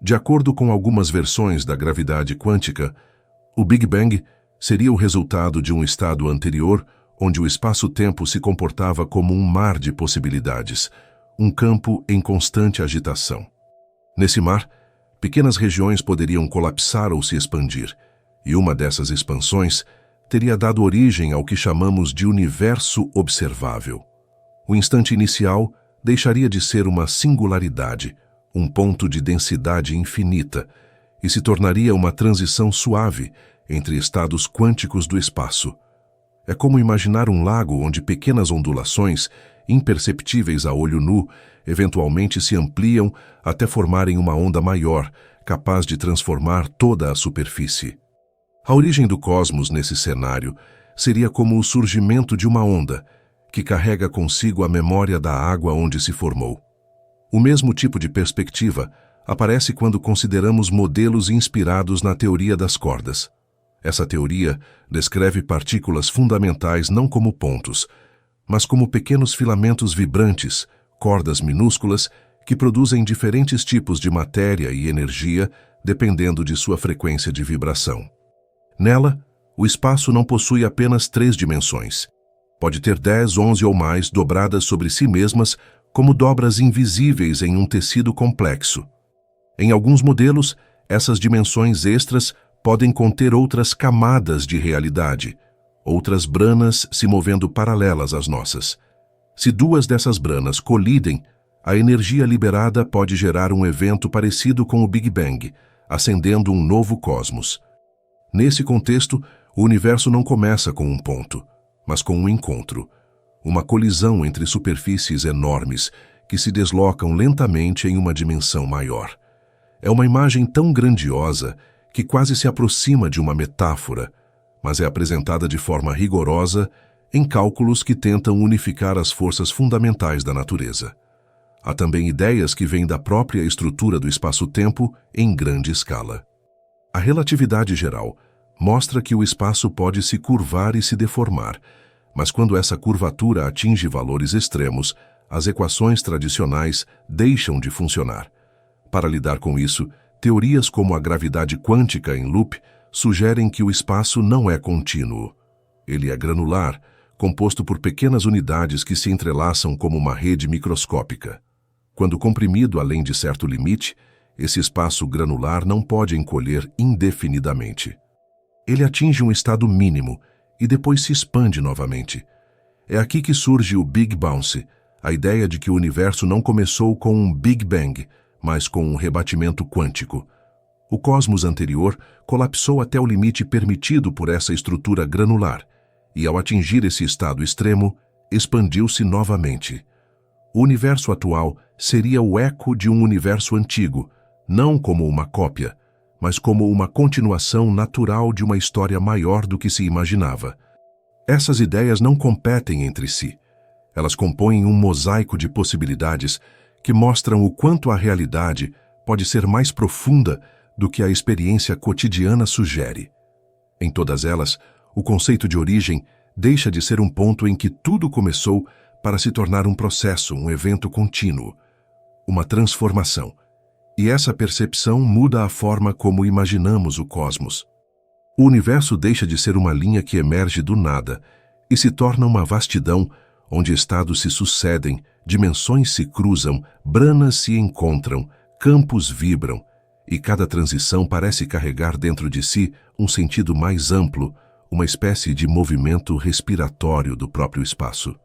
De acordo com algumas versões da gravidade quântica, o Big Bang seria o resultado de um estado anterior onde o espaço-tempo se comportava como um mar de possibilidades, um campo em constante agitação. Nesse mar, pequenas regiões poderiam colapsar ou se expandir, e uma dessas expansões teria dado origem ao que chamamos de universo observável. O instante inicial deixaria de ser uma singularidade, um ponto de densidade infinita, e se tornaria uma transição suave entre estados quânticos do espaço. É como imaginar um lago onde pequenas ondulações, imperceptíveis a olho nu, eventualmente se ampliam até formarem uma onda maior, capaz de transformar toda a superfície. A origem do cosmos nesse cenário seria como o surgimento de uma onda, que carrega consigo a memória da água onde se formou. O mesmo tipo de perspectiva aparece quando consideramos modelos inspirados na teoria das cordas. Essa teoria descreve partículas fundamentais não como pontos, mas como pequenos filamentos vibrantes, cordas minúsculas, que produzem diferentes tipos de matéria e energia dependendo de sua frequência de vibração. Nela, o espaço não possui apenas 3 dimensões. Pode ter 10, 11 ou mais dobradas sobre si mesmas como dobras invisíveis em um tecido complexo. Em alguns modelos, essas dimensões extras podem conter outras camadas de realidade, outras branas se movendo paralelas às nossas. Se 2 dessas branas colidem, a energia liberada pode gerar um evento parecido com o Big Bang, acendendo um novo cosmos. Nesse contexto, o universo não começa com um ponto, mas com um encontro, uma colisão entre superfícies enormes que se deslocam lentamente em uma dimensão maior. É uma imagem tão grandiosa que quase se aproxima de uma metáfora, mas é apresentada de forma rigorosa em cálculos que tentam unificar as forças fundamentais da natureza. Há também ideias que vêm da própria estrutura do espaço-tempo em grande escala. A relatividade geral mostra que o espaço pode se curvar e se deformar, mas quando essa curvatura atinge valores extremos, as equações tradicionais deixam de funcionar. Para lidar com isso, teorias como a gravidade quântica em loop sugerem que o espaço não é contínuo. Ele é granular, composto por pequenas unidades que se entrelaçam como uma rede microscópica. Quando comprimido além de certo limite, esse espaço granular não pode encolher indefinidamente. Ele atinge um estado mínimo e depois se expande novamente. É aqui que surge o Big Bounce, a ideia de que o universo não começou com um Big Bang, mas com um rebatimento quântico. O cosmos anterior colapsou até o limite permitido por essa estrutura granular, e ao atingir esse estado extremo, expandiu-se novamente. O universo atual seria o eco de um universo antigo, não como uma cópia, mas como uma continuação natural de uma história maior do que se imaginava. Essas ideias não competem entre si. Elas compõem um mosaico de possibilidades que mostram o quanto a realidade pode ser mais profunda do que a experiência cotidiana sugere. Em todas elas, o conceito de origem deixa de ser um ponto em que tudo começou para se tornar um processo, um evento contínuo, uma transformação. E essa percepção muda a forma como imaginamos o cosmos. O universo deixa de ser uma linha que emerge do nada e se torna uma vastidão onde estados se sucedem, dimensões se cruzam, branas se encontram, campos vibram, e cada transição parece carregar dentro de si um sentido mais amplo, uma espécie de movimento respiratório do próprio espaço.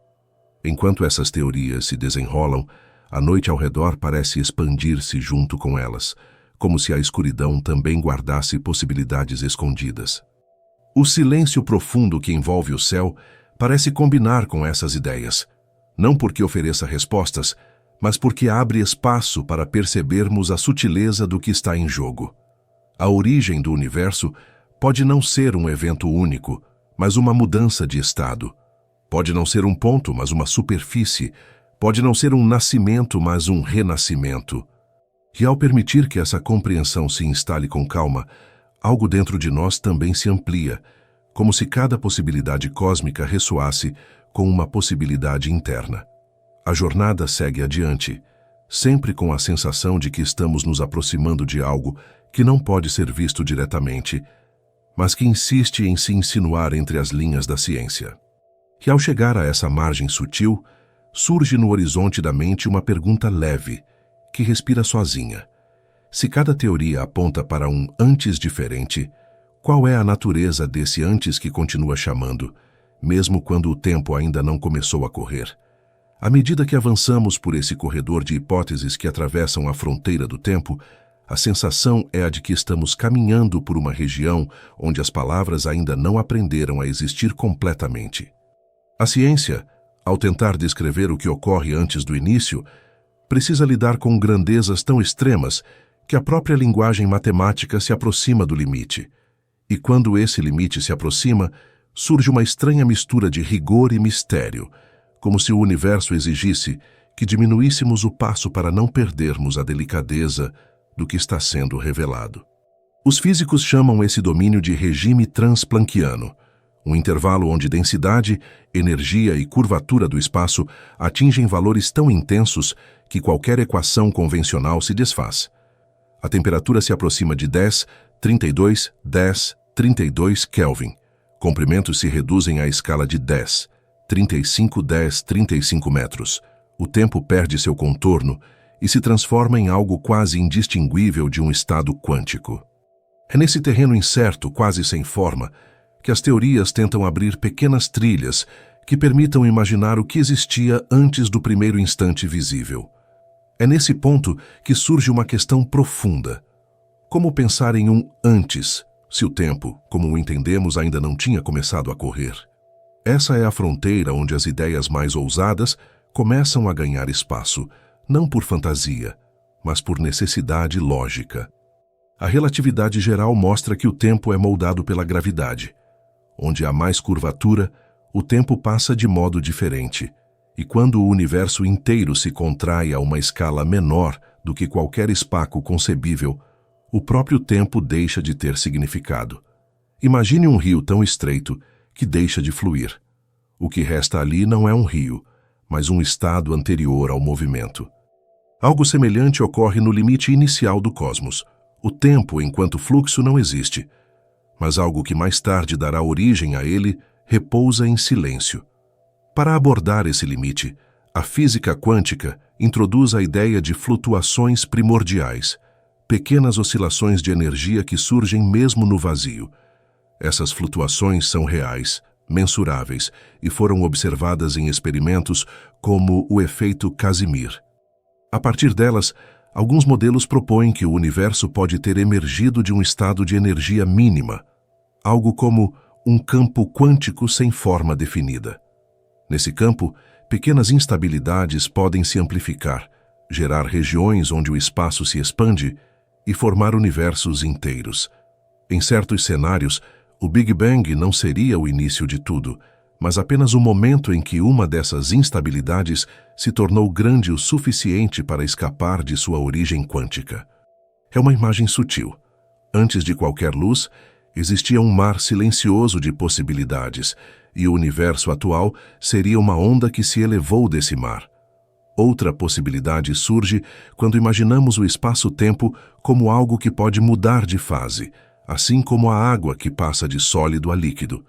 Enquanto essas teorias se desenrolam, a noite ao redor parece expandir-se junto com elas, como se a escuridão também guardasse possibilidades escondidas. O silêncio profundo que envolve o céu parece combinar com essas ideias, não porque ofereça respostas, mas porque abre espaço para percebermos a sutileza do que está em jogo. A origem do universo pode não ser um evento único, mas uma mudança de estado. Pode não ser um ponto, mas uma superfície. Pode não ser um nascimento, mas um renascimento. E ao permitir que essa compreensão se instale com calma, algo dentro de nós também se amplia, como se cada possibilidade cósmica ressoasse com uma possibilidade interna. A jornada segue adiante, sempre com a sensação de que estamos nos aproximando de algo que não pode ser visto diretamente, mas que insiste em se insinuar entre as linhas da ciência. E ao chegar a essa margem sutil, surge no horizonte da mente uma pergunta leve, que respira sozinha. Se cada teoria aponta para um antes diferente, qual é a natureza desse antes que continua chamando, mesmo quando o tempo ainda não começou a correr? À medida que avançamos por esse corredor de hipóteses que atravessam a fronteira do tempo, a sensação é a de que estamos caminhando por uma região onde as palavras ainda não aprenderam a existir completamente. A ciência, ao tentar descrever o que ocorre antes do início, precisa lidar com grandezas tão extremas que a própria linguagem matemática se aproxima do limite. E quando esse limite se aproxima, surge uma estranha mistura de rigor e mistério, como se o universo exigisse que diminuíssemos o passo para não perdermos a delicadeza do que está sendo revelado. Os físicos chamam esse domínio de regime transplanckiano, um intervalo onde densidade, energia e curvatura do espaço atingem valores tão intensos que qualquer equação convencional se desfaz. A temperatura se aproxima de 10, 32, 10, 32 Kelvin. Comprimentos se reduzem à escala de 10, 35, 10, 35 metros. O tempo perde seu contorno e se transforma em algo quase indistinguível de um estado quântico. É nesse terreno incerto, quase sem forma, que as teorias tentam abrir pequenas trilhas que permitam imaginar o que existia antes do primeiro instante visível. É nesse ponto que surge uma questão profunda. Como pensar em um antes, se o tempo, como o entendemos, ainda não tinha começado a correr? Essa é a fronteira onde as ideias mais ousadas começam a ganhar espaço, não por fantasia, mas por necessidade lógica. A relatividade geral mostra que o tempo é moldado pela gravidade. Onde há mais curvatura, o tempo passa de modo diferente, e quando o universo inteiro se contrai a uma escala menor do que qualquer espaço concebível, o próprio tempo deixa de ter significado. Imagine um rio tão estreito que deixa de fluir. O que resta ali não é um rio, mas um estado anterior ao movimento. Algo semelhante ocorre no limite inicial do cosmos. O tempo, enquanto fluxo, não existe, mas algo que mais tarde dará origem a ele repousa em silêncio. Para abordar esse limite, a física quântica introduz a ideia de flutuações primordiais, pequenas oscilações de energia que surgem mesmo no vazio. Essas flutuações são reais, mensuráveis e foram observadas em experimentos como o efeito Casimir. A partir delas, alguns modelos propõem que o universo pode ter emergido de um estado de energia mínima, algo como um campo quântico sem forma definida. Nesse campo, pequenas instabilidades podem se amplificar, gerar regiões onde o espaço se expande e formar universos inteiros. Em certos cenários, o Big Bang não seria o início de tudo, mas apenas o momento em que uma dessas instabilidades se tornou grande o suficiente para escapar de sua origem quântica. É uma imagem sutil. Antes de qualquer luz, existia um mar silencioso de possibilidades, e o universo atual seria uma onda que se elevou desse mar. Outra possibilidade surge quando imaginamos o espaço-tempo como algo que pode mudar de fase, assim como a água que passa de sólido a líquido.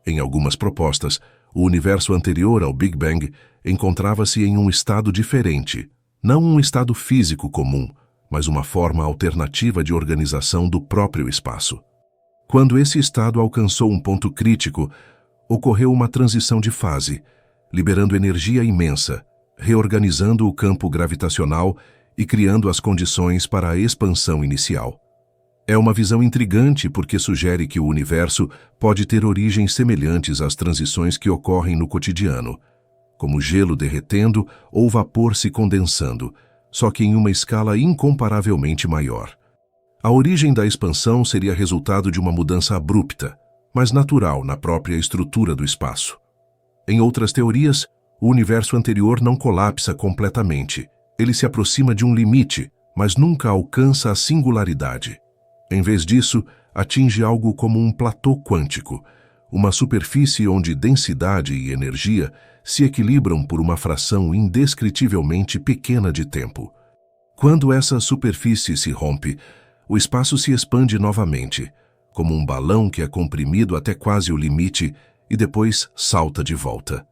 Em algumas propostas, o universo anterior ao Big Bang encontrava-se em um estado diferente, não um estado físico comum, mas uma forma alternativa de organização do próprio espaço. Quando esse estado alcançou um ponto crítico, ocorreu uma transição de fase, liberando energia imensa, reorganizando o campo gravitacional e criando as condições para a expansão inicial. É uma visão intrigante porque sugere que o universo pode ter origens semelhantes às transições que ocorrem no cotidiano, como gelo derretendo ou vapor se condensando, só que em uma escala incomparavelmente maior. A origem da expansão seria resultado de uma mudança abrupta, mas natural na própria estrutura do espaço. Em outras teorias, o universo anterior não colapsa completamente. Ele se aproxima de um limite, mas nunca alcança a singularidade. Em vez disso, atinge algo como um platô quântico, uma superfície onde densidade e energia se equilibram por uma fração indescritivelmente pequena de tempo. Quando essa superfície se rompe, o espaço se expande novamente, como um balão que é comprimido até quase o limite e depois salta de volta.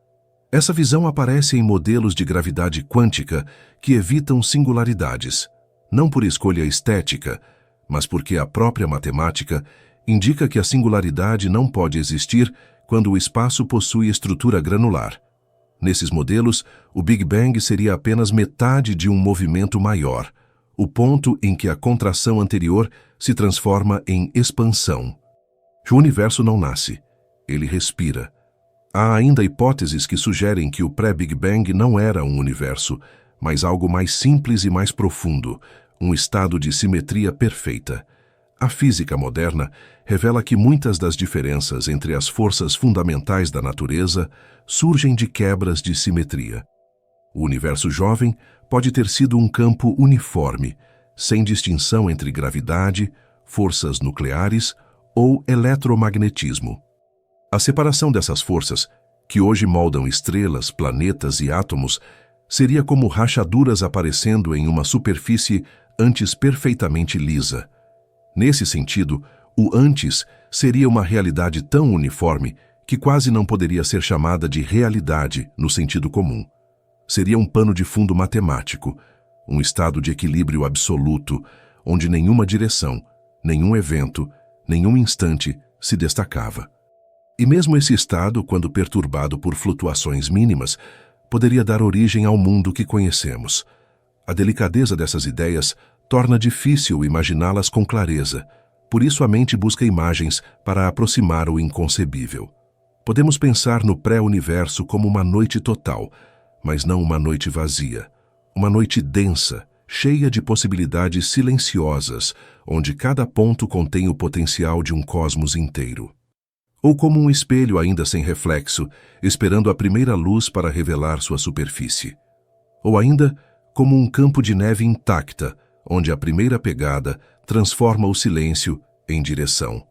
Essa visão aparece em modelos de gravidade quântica que evitam singularidades, não por escolha estética, mas porque a própria matemática indica que a singularidade não pode existir quando o espaço possui estrutura granular. Nesses modelos, o Big Bang seria apenas metade de um movimento maior, o ponto em que a contração anterior se transforma em expansão. O universo não nasce, ele respira. Há ainda hipóteses que sugerem que o pré-Big Bang não era um universo, mas algo mais simples e mais profundo, um estado de simetria perfeita. A física moderna revela que muitas das diferenças entre as forças fundamentais da natureza surgem de quebras de simetria. O universo jovem pode ter sido um campo uniforme, sem distinção entre gravidade, forças nucleares ou eletromagnetismo. A separação dessas forças, que hoje moldam estrelas, planetas e átomos, seria como rachaduras aparecendo em uma superfície antes perfeitamente lisa. Nesse sentido, o antes seria uma realidade tão uniforme que quase não poderia ser chamada de realidade no sentido comum. Seria um pano de fundo matemático, um estado de equilíbrio absoluto, onde nenhuma direção, nenhum evento, nenhum instante se destacava. E mesmo esse estado, quando perturbado por flutuações mínimas, poderia dar origem ao mundo que conhecemos. A delicadeza dessas ideias torna difícil imaginá-las com clareza, por isso a mente busca imagens para aproximar o inconcebível. Podemos pensar no pré-universo como uma noite total, mas não uma noite vazia. Uma noite densa, cheia de possibilidades silenciosas, onde cada ponto contém o potencial de um cosmos inteiro. Ou como um espelho ainda sem reflexo, esperando a primeira luz para revelar sua superfície. Ou ainda, como um campo de neve intacta, onde a primeira pegada transforma o silêncio em direção.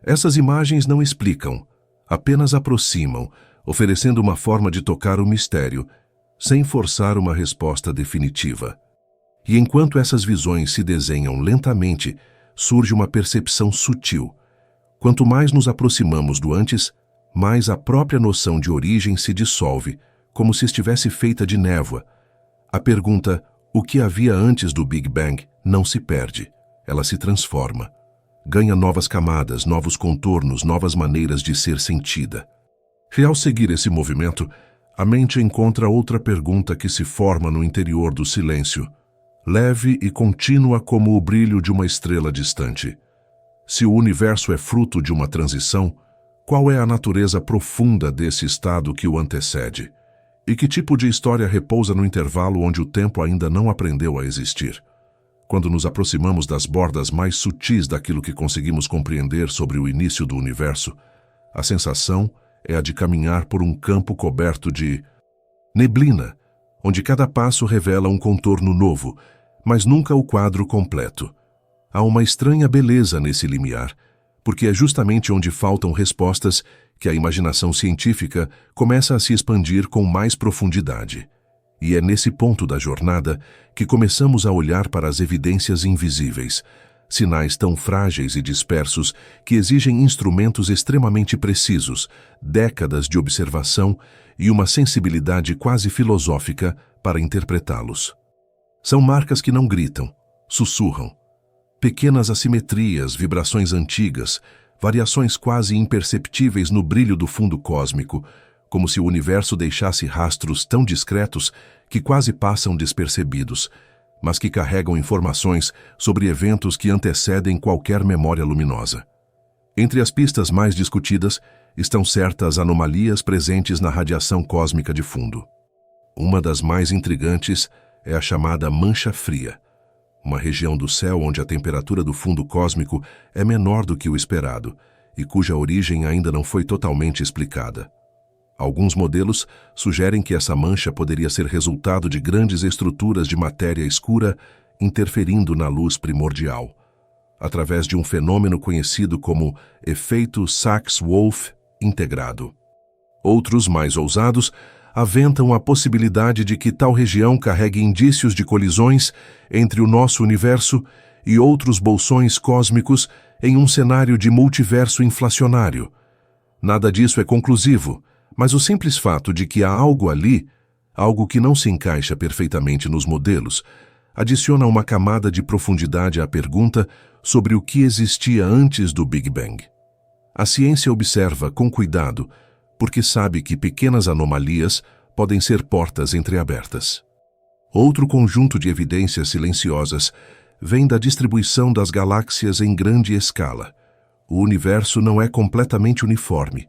Essas imagens não explicam, apenas aproximam, oferecendo uma forma de tocar o mistério, sem forçar uma resposta definitiva. E enquanto essas visões se desenham lentamente, surge uma percepção sutil. Quanto mais nos aproximamos do antes, mais a própria noção de origem se dissolve, como se estivesse feita de névoa. A pergunta, o que havia antes do Big Bang, não se perde, ela se transforma. Ganha novas camadas, novos contornos, novas maneiras de ser sentida. E ao seguir esse movimento, a mente encontra outra pergunta que se forma no interior do silêncio, leve e contínua como o brilho de uma estrela distante. Se o universo é fruto de uma transição, qual é a natureza profunda desse estado que o antecede? E que tipo de história repousa no intervalo onde o tempo ainda não aprendeu a existir? Quando nos aproximamos das bordas mais sutis daquilo que conseguimos compreender sobre o início do universo, a sensação é a de caminhar por um campo coberto de neblina, onde cada passo revela um contorno novo, mas nunca o quadro completo. Há uma estranha beleza nesse limiar, porque é justamente onde faltam respostas que a imaginação científica começa a se expandir com mais profundidade. E é nesse ponto da jornada que começamos a olhar para as evidências invisíveis, sinais tão frágeis e dispersos que exigem instrumentos extremamente precisos, décadas de observação e uma sensibilidade quase filosófica para interpretá-los. São marcas que não gritam, sussurram. Pequenas assimetrias, vibrações antigas, variações quase imperceptíveis no brilho do fundo cósmico, como se o universo deixasse rastros tão discretos que quase passam despercebidos, mas que carregam informações sobre eventos que antecedem qualquer memória luminosa. Entre as pistas mais discutidas estão certas anomalias presentes na radiação cósmica de fundo. Uma das mais intrigantes é a chamada mancha fria, uma região do céu onde a temperatura do fundo cósmico é menor do que o esperado e cuja origem ainda não foi totalmente explicada. Alguns modelos sugerem que essa mancha poderia ser resultado de grandes estruturas de matéria escura interferindo na luz primordial, através de um fenômeno conhecido como efeito Sachs-Wolfe integrado. Outros, mais ousados, aventam a possibilidade de que tal região carregue indícios de colisões entre o nosso universo e outros bolsões cósmicos em um cenário de multiverso inflacionário. Nada disso é conclusivo, mas o simples fato de que há algo ali, algo que não se encaixa perfeitamente nos modelos, adiciona uma camada de profundidade à pergunta sobre o que existia antes do Big Bang. A ciência observa com cuidado, porque sabe que pequenas anomalias podem ser portas entreabertas. Outro conjunto de evidências silenciosas vem da distribuição das galáxias em grande escala. O universo não é completamente uniforme.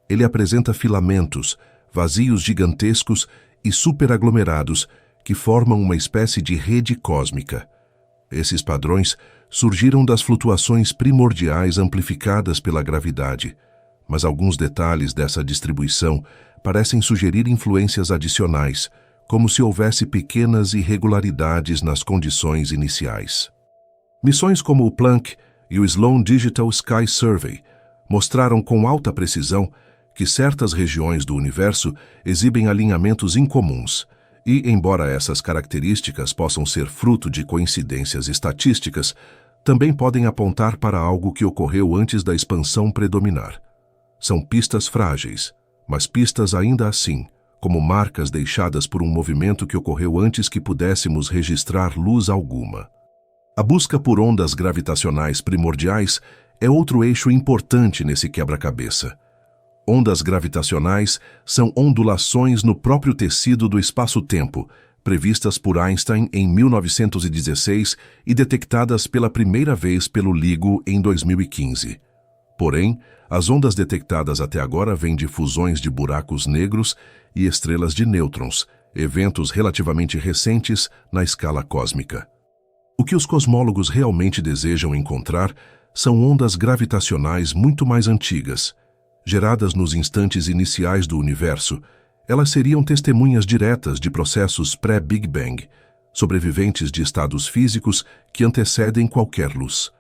Ele apresenta filamentos, vazios gigantescos e superaglomerados que formam uma espécie de rede cósmica. Esses padrões surgiram das flutuações primordiais amplificadas pela gravidade, mas alguns detalhes dessa distribuição parecem sugerir influências adicionais, como se houvesse pequenas irregularidades nas condições iniciais. Missões como o Planck e o Sloan Digital Sky Survey mostraram com alta precisão que certas regiões do universo exibem alinhamentos incomuns e, embora essas características possam ser fruto de coincidências estatísticas, também podem apontar para algo que ocorreu antes da expansão predominar. São pistas frágeis, mas pistas ainda assim, como marcas deixadas por um movimento que ocorreu antes que pudéssemos registrar luz alguma. A busca por ondas gravitacionais primordiais é outro eixo importante nesse quebra-cabeça. Ondas gravitacionais são ondulações no próprio tecido do espaço-tempo, previstas por Einstein em 1916 e detectadas pela primeira vez pelo LIGO em 2015. Porém, as ondas detectadas até agora vêm de fusões de buracos negros e estrelas de nêutrons, eventos relativamente recentes na escala cósmica. O que os cosmólogos realmente desejam encontrar são ondas gravitacionais muito mais antigas. Geradas nos instantes iniciais do universo, elas seriam testemunhas diretas de processos pré-Big Bang, sobreviventes de estados físicos que antecedem qualquer luz.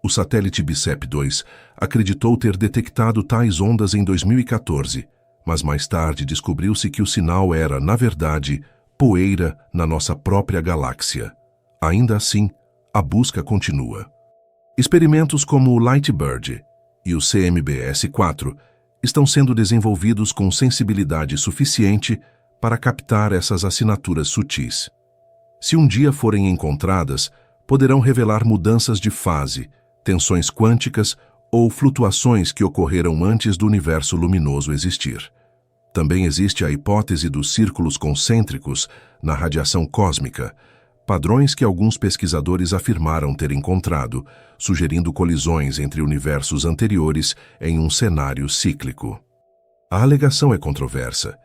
O satélite BICEP-2 acreditou ter detectado tais ondas em 2014, mas mais tarde descobriu-se que o sinal era, na verdade, poeira na nossa própria galáxia. Ainda assim, a busca continua. Experimentos como o LightBird e o CMBS-4 estão sendo desenvolvidos com sensibilidade suficiente para captar essas assinaturas sutis. Se um dia forem encontradas, poderão revelar mudanças de fase, tensões quânticas ou flutuações que ocorreram antes do universo luminoso existir. Também existe a hipótese dos círculos concêntricos na radiação cósmica, padrões que alguns pesquisadores afirmaram ter encontrado, sugerindo colisões entre universos anteriores em um cenário cíclico. A alegação é controversa,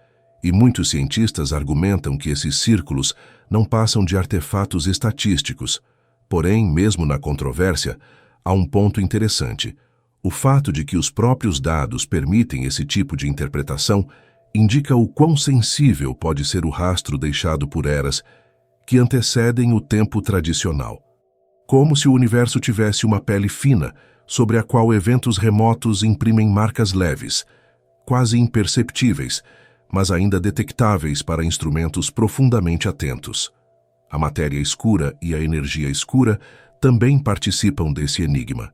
e muitos cientistas argumentam que esses círculos não passam de artefatos estatísticos. Porém, mesmo na controvérsia, há um ponto interessante. O fato de que os próprios dados permitem esse tipo de interpretação indica o quão sensível pode ser o rastro deixado por eras que antecedem o tempo tradicional. Como se o universo tivesse uma pele fina, sobre a qual eventos remotos imprimem marcas leves, quase imperceptíveis, mas ainda detectáveis para instrumentos profundamente atentos. A matéria escura e a energia escura também participam desse enigma.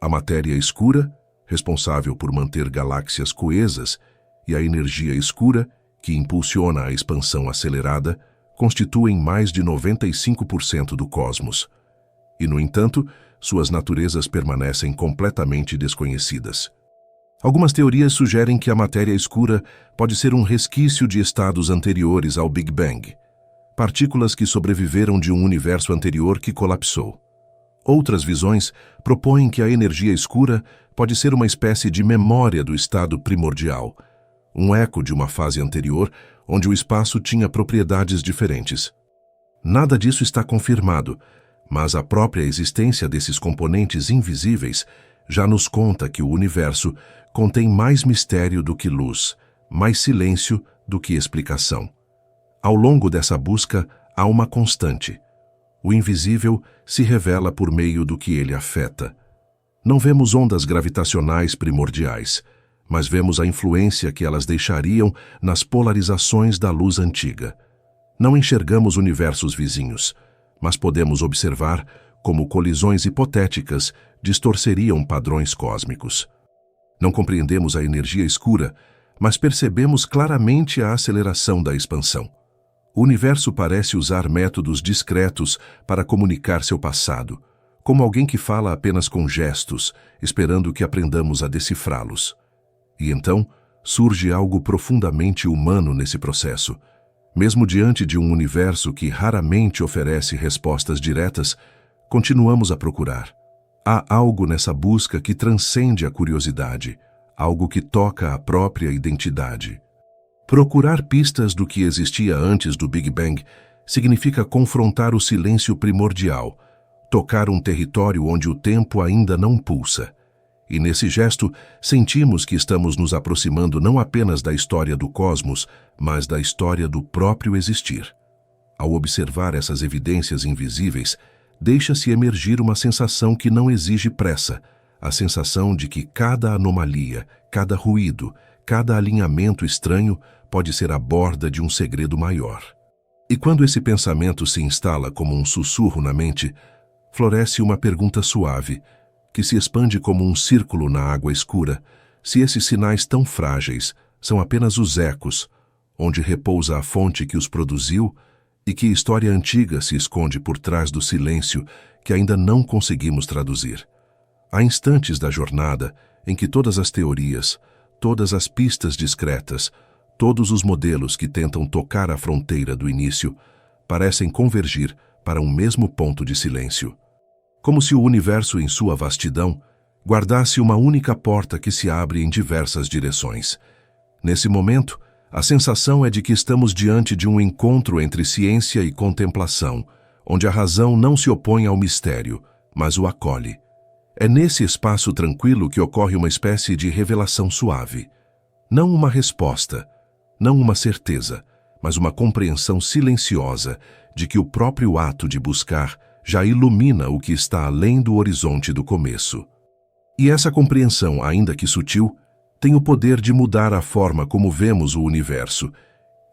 A matéria escura, responsável por manter galáxias coesas, e a energia escura, que impulsiona a expansão acelerada, constituem mais de 95% do cosmos. E, no entanto, suas naturezas permanecem completamente desconhecidas. Algumas teorias sugerem que a matéria escura pode ser um resquício de estados anteriores ao Big Bang, partículas que sobreviveram de um universo anterior que colapsou. Outras visões propõem que a energia escura pode ser uma espécie de memória do estado primordial, um eco de uma fase anterior onde o espaço tinha propriedades diferentes. Nada disso está confirmado, mas a própria existência desses componentes invisíveis já nos conta que o universo contém mais mistério do que luz, mais silêncio do que explicação. Ao longo dessa busca, há uma constante. O invisível se revela por meio do que ele afeta. Não vemos ondas gravitacionais primordiais, mas vemos a influência que elas deixariam nas polarizações da luz antiga. Não enxergamos universos vizinhos, mas podemos observar como colisões hipotéticas distorceriam padrões cósmicos. Não compreendemos a energia escura, mas percebemos claramente a aceleração da expansão. O universo parece usar métodos discretos para comunicar seu passado, como alguém que fala apenas com gestos, esperando que aprendamos a decifrá-los. E então, surge algo profundamente humano nesse processo. Mesmo diante de um universo que raramente oferece respostas diretas, continuamos a procurar. Há algo nessa busca que transcende a curiosidade, algo que toca a própria identidade. Procurar pistas do que existia antes do Big Bang significa confrontar o silêncio primordial, tocar um território onde o tempo ainda não pulsa. E nesse gesto, sentimos que estamos nos aproximando não apenas da história do cosmos, mas da história do próprio existir. Ao observar essas evidências invisíveis, deixa-se emergir uma sensação que não exige pressa, a sensação de que cada anomalia, cada ruído, cada alinhamento estranho pode ser a borda de um segredo maior. E quando esse pensamento se instala como um sussurro na mente, floresce uma pergunta suave, que se expande como um círculo na água escura, se esses sinais tão frágeis são apenas os ecos, onde repousa a fonte que os produziu e que história antiga se esconde por trás do silêncio que ainda não conseguimos traduzir. Há instantes da jornada em que todas as teorias, todas as pistas discretas, todos os modelos que tentam tocar a fronteira do início parecem convergir para um mesmo ponto de silêncio. Como se o universo em sua vastidão guardasse uma única porta que se abre em diversas direções. Nesse momento, a sensação é de que estamos diante de um encontro entre ciência e contemplação, onde a razão não se opõe ao mistério, mas o acolhe. É nesse espaço tranquilo que ocorre uma espécie de revelação suave. Não uma resposta, não uma certeza, mas uma compreensão silenciosa de que o próprio ato de buscar já ilumina o que está além do horizonte do começo. E essa compreensão, ainda que sutil, tem o poder de mudar a forma como vemos o universo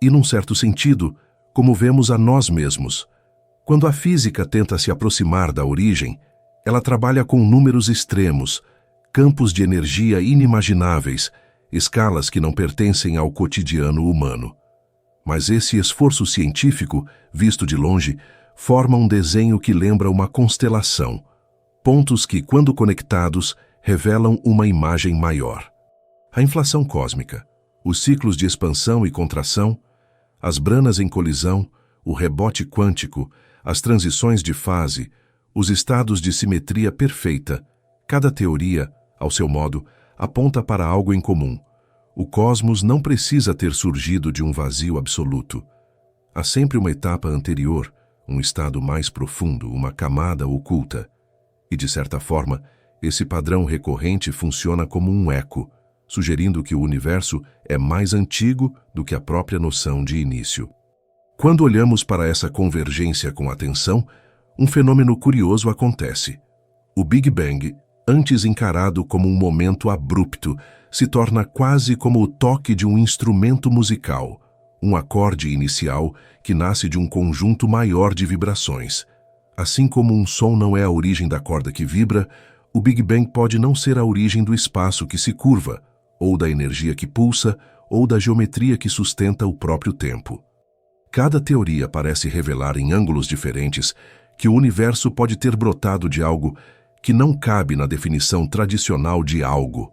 e, num certo sentido, como vemos a nós mesmos. Quando a física tenta se aproximar da origem, ela trabalha com números extremos, campos de energia inimagináveis, escalas que não pertencem ao cotidiano humano. Mas esse esforço científico, visto de longe, forma um desenho que lembra uma constelação, pontos que, quando conectados, revelam uma imagem maior. A inflação cósmica, os ciclos de expansão e contração, as branas em colisão, o rebote quântico, as transições de fase, os estados de simetria perfeita, cada teoria, ao seu modo, aponta para algo em comum. O cosmos não precisa ter surgido de um vazio absoluto. Há sempre uma etapa anterior, um estado mais profundo, uma camada oculta. E, de certa forma, esse padrão recorrente funciona como um eco, sugerindo que o universo é mais antigo do que a própria noção de início. Quando olhamos para essa convergência com atenção, um fenômeno curioso acontece. O Big Bang, antes encarado como um momento abrupto, se torna quase como o toque de um instrumento musical, um acorde inicial que nasce de um conjunto maior de vibrações. Assim como um som não é a origem da corda que vibra, o Big Bang pode não ser a origem do espaço que se curva, ou da energia que pulsa, ou da geometria que sustenta o próprio tempo. Cada teoria parece revelar em ângulos diferentes que o universo pode ter brotado de algo que não cabe na definição tradicional de algo.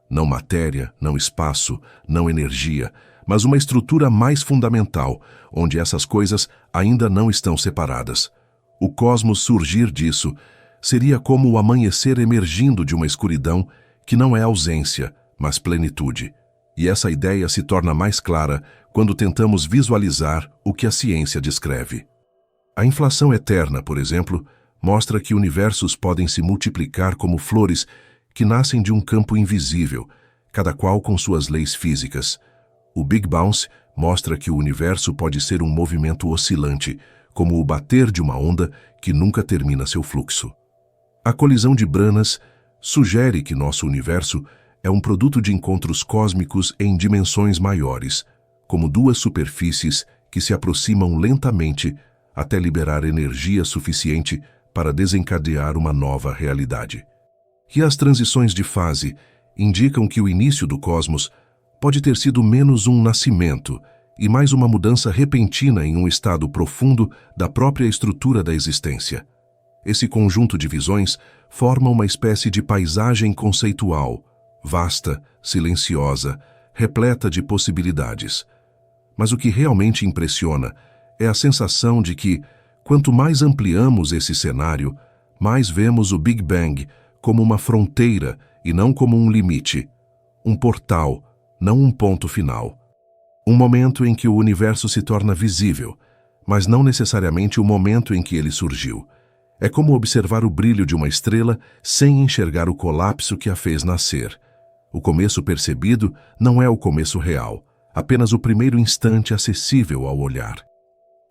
Não matéria, não espaço, não energia, mas uma estrutura mais fundamental, onde essas coisas ainda não estão separadas. O cosmos surgir disso seria como o amanhecer emergindo de uma escuridão que não é ausência, mas plenitude. E essa ideia se torna mais clara quando tentamos visualizar o que a ciência descreve. A inflação eterna, por exemplo, mostra que universos podem se multiplicar como flores que nascem de um campo invisível, cada qual com suas leis físicas. O Big Bounce mostra que o universo pode ser um movimento oscilante, como o bater de uma onda que nunca termina seu fluxo. A colisão de branas sugere que nosso universo é um produto de encontros cósmicos em dimensões maiores, como duas superfícies que se aproximam lentamente até liberar energia suficiente para desencadear uma nova realidade. E as transições de fase indicam que o início do cosmos pode ter sido menos um nascimento e mais uma mudança repentina em um estado profundo da própria estrutura da existência. Esse conjunto de visões forma uma espécie de paisagem conceitual, vasta, silenciosa, repleta de possibilidades. Mas o que realmente impressiona é a sensação de que, quanto mais ampliamos esse cenário, mais vemos o Big Bang como uma fronteira e não como um limite, um portal, não um ponto final. Um momento em que o universo se torna visível, mas não necessariamente o momento em que ele surgiu. É como observar o brilho de uma estrela sem enxergar o colapso que a fez nascer. O começo percebido não é o começo real, apenas o primeiro instante acessível ao olhar.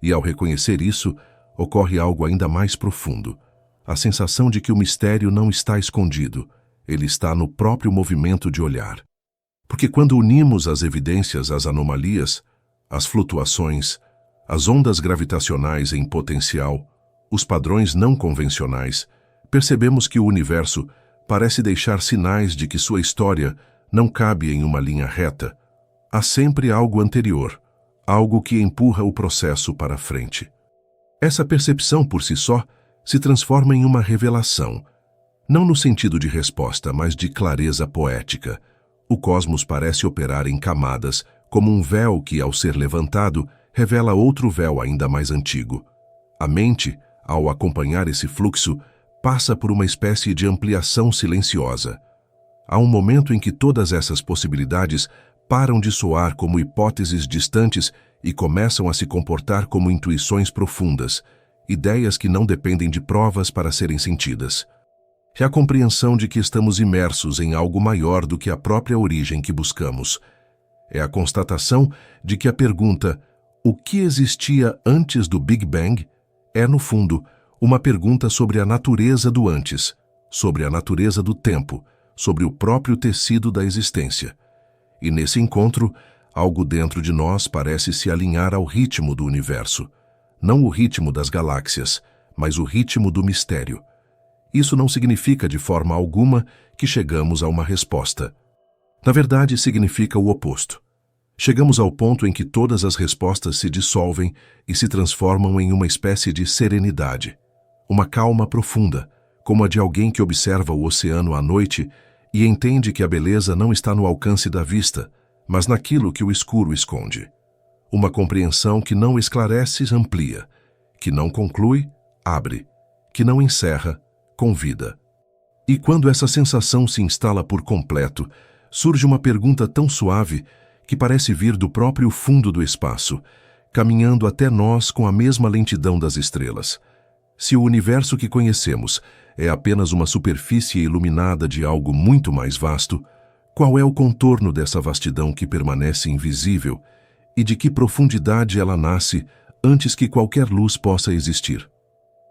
E ao reconhecer isso, ocorre algo ainda mais profundo. A sensação de que o mistério não está escondido, ele está no próprio movimento de olhar. Porque quando unimos as evidências às anomalias, as flutuações, as ondas gravitacionais em potencial, os padrões não convencionais, percebemos que o universo parece deixar sinais de que sua história não cabe em uma linha reta. Há sempre algo anterior, algo que empurra o processo para frente. Essa percepção por si só se transforma em uma revelação, não no sentido de resposta, mas de clareza poética. O cosmos parece operar em camadas, como um véu que, ao ser levantado, revela outro véu ainda mais antigo. A mente, ao acompanhar esse fluxo, passa por uma espécie de ampliação silenciosa. Há um momento em que todas essas possibilidades param de soar como hipóteses distantes e começam a se comportar como intuições profundas, ideias que não dependem de provas para serem sentidas. É a compreensão de que estamos imersos em algo maior do que a própria origem que buscamos. É a constatação de que a pergunta "o que existia antes do Big Bang?" é, no fundo, uma pergunta sobre a natureza do antes, sobre a natureza do tempo, sobre o próprio tecido da existência. E nesse encontro, algo dentro de nós parece se alinhar ao ritmo do universo. Não o ritmo das galáxias, mas o ritmo do mistério. Isso não significa de forma alguma que chegamos a uma resposta. Na verdade, significa o oposto. Chegamos ao ponto em que todas as respostas se dissolvem e se transformam em uma espécie de serenidade. Uma calma profunda, como a de alguém que observa o oceano à noite e entende que a beleza não está no alcance da vista, mas naquilo que o escuro esconde. Uma compreensão que não esclarece, amplia, que não conclui, abre, que não encerra, convida. E quando essa sensação se instala por completo, surge uma pergunta tão suave que parece vir do próprio fundo do espaço, caminhando até nós com a mesma lentidão das estrelas. Se o universo que conhecemos é apenas uma superfície iluminada de algo muito mais vasto, qual é o contorno dessa vastidão que permanece invisível e de que profundidade ela nasce antes que qualquer luz possa existir?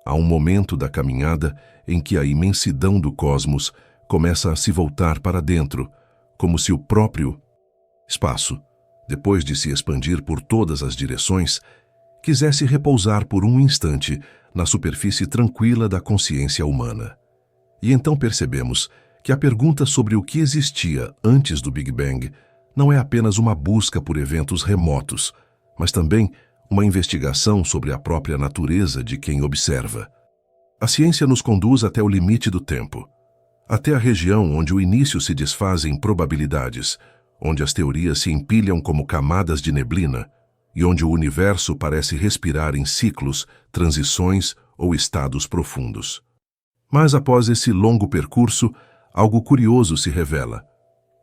Há um momento da caminhada em que a imensidão do cosmos começa a se voltar para dentro, como se o próprio espaço, depois de se expandir por todas as direções, quisesse repousar por um instante na superfície tranquila da consciência humana. E então percebemos que a pergunta sobre o que existia antes do Big Bang não é apenas uma busca por eventos remotos, mas também uma investigação sobre a própria natureza de quem observa. A ciência nos conduz até o limite do tempo, até a região onde o início se desfaz em probabilidades, onde as teorias se empilham como camadas de neblina e onde o universo parece respirar em ciclos, transições ou estados profundos. Mas após esse longo percurso, algo curioso se revela.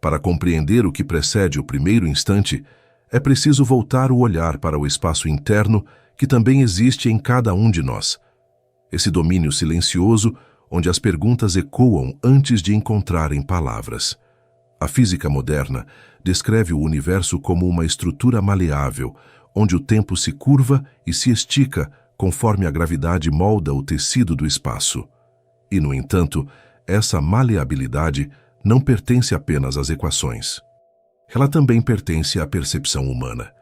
Para compreender o que precede o primeiro instante, é preciso voltar o olhar para o espaço interno que também existe em cada um de nós. Esse domínio silencioso onde as perguntas ecoam antes de encontrarem palavras. A física moderna descreve o universo como uma estrutura maleável, onde o tempo se curva e se estica conforme a gravidade molda o tecido do espaço. E, no entanto, essa maleabilidade não pertence apenas às equações. Ela também pertence à percepção humana.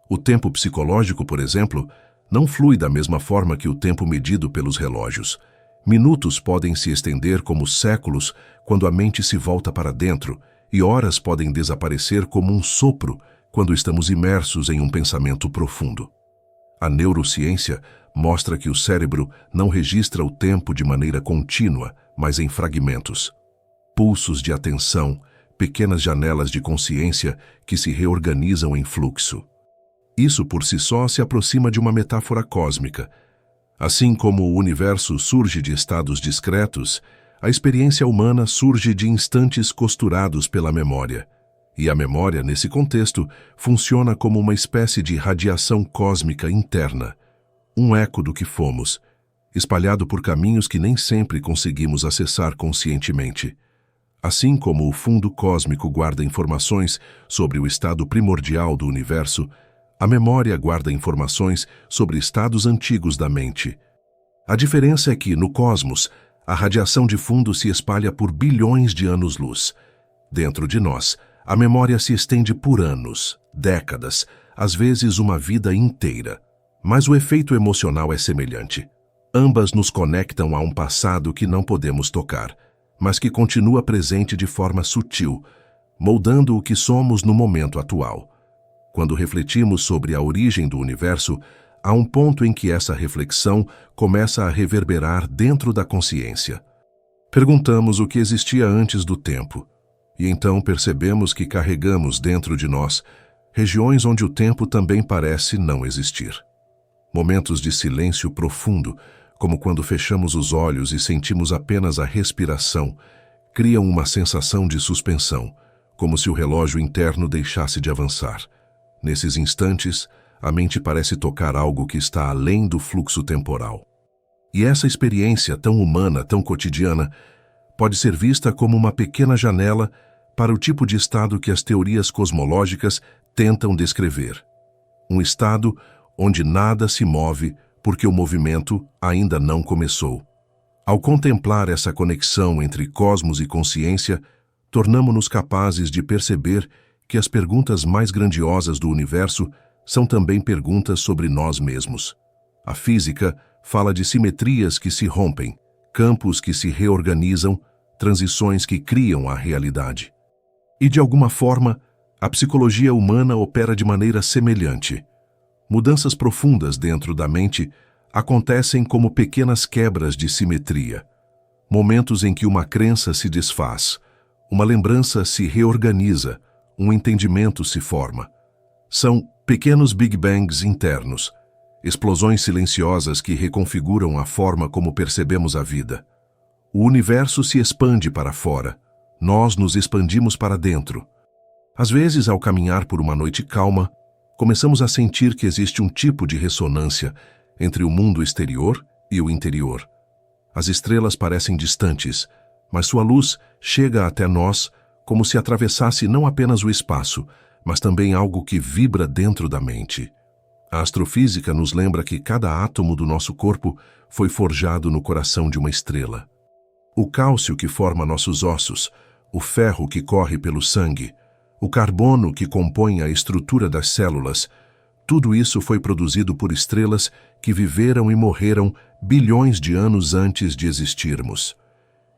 O tempo psicológico, por exemplo, não flui da mesma forma que o tempo medido pelos relógios. Minutos podem se estender como séculos quando a mente se volta para dentro, e horas podem desaparecer como um sopro quando estamos imersos em um pensamento profundo. A neurociência mostra que o cérebro não registra o tempo de maneira contínua, mas em fragmentos. Pulsos de atenção, pequenas janelas de consciência que se reorganizam em fluxo. Isso por si só se aproxima de uma metáfora cósmica. Assim como o universo surge de estados discretos, a experiência humana surge de instantes costurados pela memória. E a memória, nesse contexto, funciona como uma espécie de radiação cósmica interna, um eco do que fomos, espalhado por caminhos que nem sempre conseguimos acessar conscientemente. Assim como o fundo cósmico guarda informações sobre o estado primordial do universo, a memória guarda informações sobre estados antigos da mente. A diferença é que, no cosmos, a radiação de fundo se espalha por bilhões de anos-luz. Dentro de nós, a memória se estende por anos, décadas, às vezes uma vida inteira. Mas o efeito emocional é semelhante. Ambas nos conectam a um passado que não podemos tocar, mas que continua presente de forma sutil, moldando o que somos no momento atual. Quando refletimos sobre a origem do universo, há um ponto em que essa reflexão começa a reverberar dentro da consciência. Perguntamos o que existia antes do tempo, e então percebemos que carregamos dentro de nós regiões onde o tempo também parece não existir. Momentos de silêncio profundo, como quando fechamos os olhos e sentimos apenas a respiração, criam uma sensação de suspensão, como se o relógio interno deixasse de avançar. Nesses instantes, a mente parece tocar algo que está além do fluxo temporal. E essa experiência tão humana, tão cotidiana, pode ser vista como uma pequena janela para o tipo de estado que as teorias cosmológicas tentam descrever. Um estado onde nada se move porque o movimento ainda não começou. Ao contemplar essa conexão entre cosmos e consciência, tornamo-nos capazes de perceber que as perguntas mais grandiosas do universo são também perguntas sobre nós mesmos. A física fala de simetrias que se rompem, campos que se reorganizam, transições que criam a realidade. E, de alguma forma, a psicologia humana opera de maneira semelhante. Mudanças profundas dentro da mente acontecem como pequenas quebras de simetria, momentos em que uma crença se desfaz, uma lembrança se reorganiza, um entendimento se forma. São pequenos Big Bangs internos, explosões silenciosas que reconfiguram a forma como percebemos a vida. O universo se expande para fora, nós nos expandimos para dentro. Às vezes, ao caminhar por uma noite calma, começamos a sentir que existe um tipo de ressonância entre o mundo exterior e o interior. As estrelas parecem distantes, mas sua luz chega até nós como se atravessasse não apenas o espaço, mas também algo que vibra dentro da mente. A astrofísica nos lembra que cada átomo do nosso corpo foi forjado no coração de uma estrela. O cálcio que forma nossos ossos, o ferro que corre pelo sangue, o carbono que compõe a estrutura das células, tudo isso foi produzido por estrelas que viveram e morreram bilhões de anos antes de existirmos.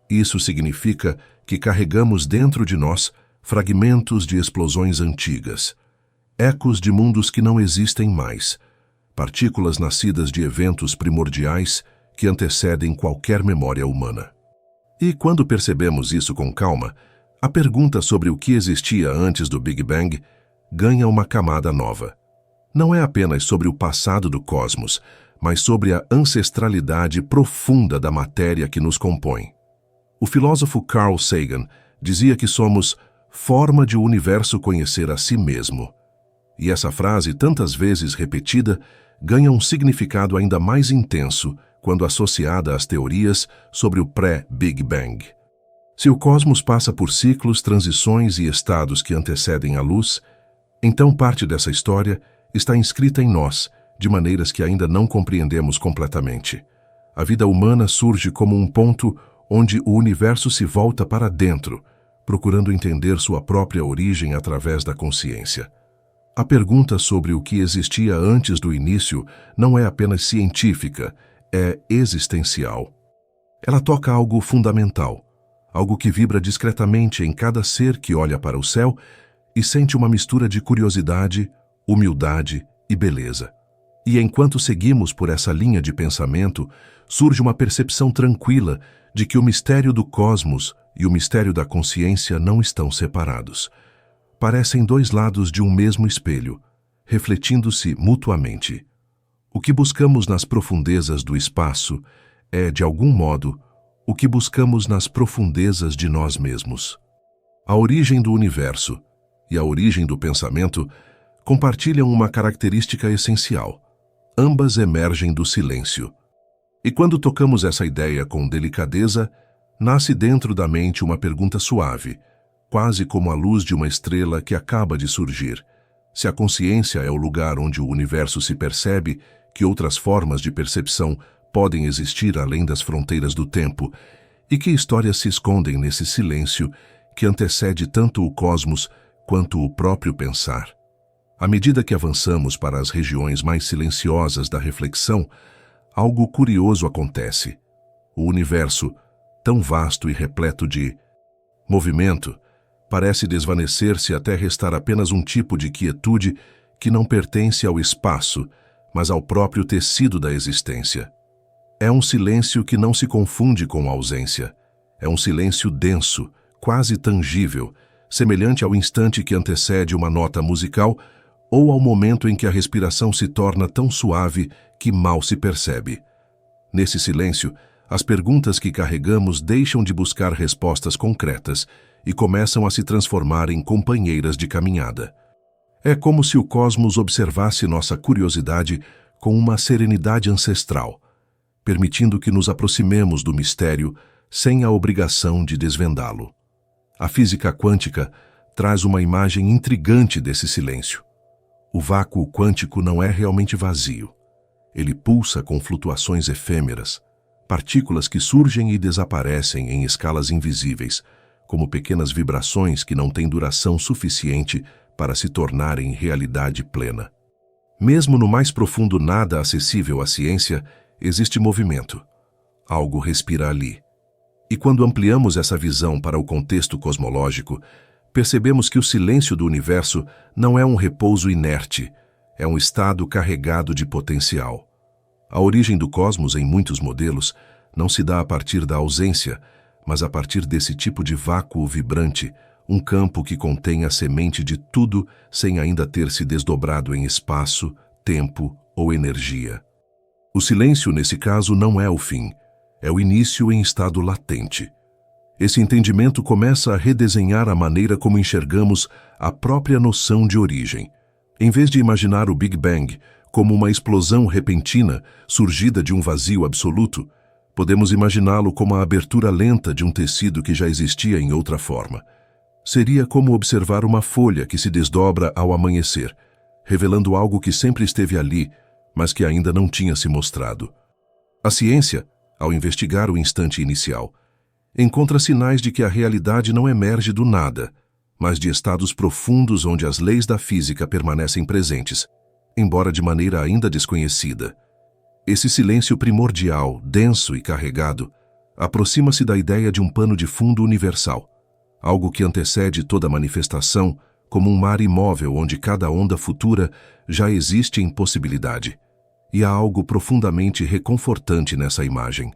Isso significa que carregamos dentro de nós fragmentos de explosões antigas, ecos de mundos que não existem mais, partículas nascidas de eventos primordiais que antecedem qualquer memória humana. E quando percebemos isso com calma, a pergunta sobre o que existia antes do Big Bang ganha uma camada nova. Não é apenas sobre o passado do cosmos, mas sobre a ancestralidade profunda da matéria que nos compõe. O filósofo Carl Sagan dizia que somos forma de o universo conhecer a si mesmo. E essa frase, tantas vezes repetida, ganha um significado ainda mais intenso quando associada às teorias sobre o pré-Big Bang. Se o cosmos passa por ciclos, transições e estados que antecedem a luz, então parte dessa história está inscrita em nós, de maneiras que ainda não compreendemos completamente. A vida humana surge como um ponto onde o universo se volta para dentro, procurando entender sua própria origem através da consciência. A pergunta sobre o que existia antes do início não é apenas científica, é existencial. Ela toca algo fundamental, algo que vibra discretamente em cada ser que olha para o céu e sente uma mistura de curiosidade, humildade e beleza. E enquanto seguimos por essa linha de pensamento, surge uma percepção tranquila de que o mistério do cosmos e o mistério da consciência não estão separados. Parecem dois lados de um mesmo espelho, refletindo-se mutuamente. O que buscamos nas profundezas do espaço é, de algum modo, o que buscamos nas profundezas de nós mesmos. A origem do universo e a origem do pensamento compartilham uma característica essencial. Ambas emergem do silêncio. E quando tocamos essa ideia com delicadeza, nasce dentro da mente uma pergunta suave, quase como a luz de uma estrela que acaba de surgir. Se a consciência é o lugar onde o universo se percebe, que outras formas de percepção podem existir além das fronteiras do tempo, e que histórias se escondem nesse silêncio que antecede tanto o cosmos quanto o próprio pensar. À medida que avançamos para as regiões mais silenciosas da reflexão, algo curioso acontece. O universo, tão vasto e repleto de movimento, parece desvanecer-se até restar apenas um tipo de quietude que não pertence ao espaço, mas ao próprio tecido da existência. É um silêncio que não se confunde com a ausência. É um silêncio denso, quase tangível, semelhante ao instante que antecede uma nota musical ou ao momento em que a respiração se torna tão suave que mal se percebe. Nesse silêncio, as perguntas que carregamos deixam de buscar respostas concretas e começam a se transformar em companheiras de caminhada. É como se o cosmos observasse nossa curiosidade com uma serenidade ancestral, permitindo que nos aproximemos do mistério sem a obrigação de desvendá-lo. A física quântica traz uma imagem intrigante desse silêncio. O vácuo quântico não é realmente vazio. Ele pulsa com flutuações efêmeras, partículas que surgem e desaparecem em escalas invisíveis, como pequenas vibrações que não têm duração suficiente para se tornarem realidade plena. Mesmo no mais profundo nada acessível à ciência, existe movimento. Algo respira ali. E quando ampliamos essa visão para o contexto cosmológico, percebemos que o silêncio do universo não é um repouso inerte, é um estado carregado de potencial. A origem do cosmos, em muitos modelos, não se dá a partir da ausência, mas a partir desse tipo de vácuo vibrante, um campo que contém a semente de tudo sem ainda ter se desdobrado em espaço, tempo ou energia. O silêncio, nesse caso, não é o fim, é o início em estado latente. Esse entendimento começa a redesenhar a maneira como enxergamos a própria noção de origem. Em vez de imaginar o Big Bang como uma explosão repentina surgida de um vazio absoluto, podemos imaginá-lo como a abertura lenta de um tecido que já existia em outra forma. Seria como observar uma folha que se desdobra ao amanhecer, revelando algo que sempre esteve ali, mas que ainda não tinha se mostrado. A ciência, ao investigar o instante inicial, encontra sinais de que a realidade não emerge do nada, mas de estados profundos onde as leis da física permanecem presentes, embora de maneira ainda desconhecida. Esse silêncio primordial, denso e carregado, aproxima-se da ideia de um pano de fundo universal, algo que antecede toda manifestação, como um mar imóvel onde cada onda futura já existe em possibilidade. E há algo profundamente reconfortante nessa imagem.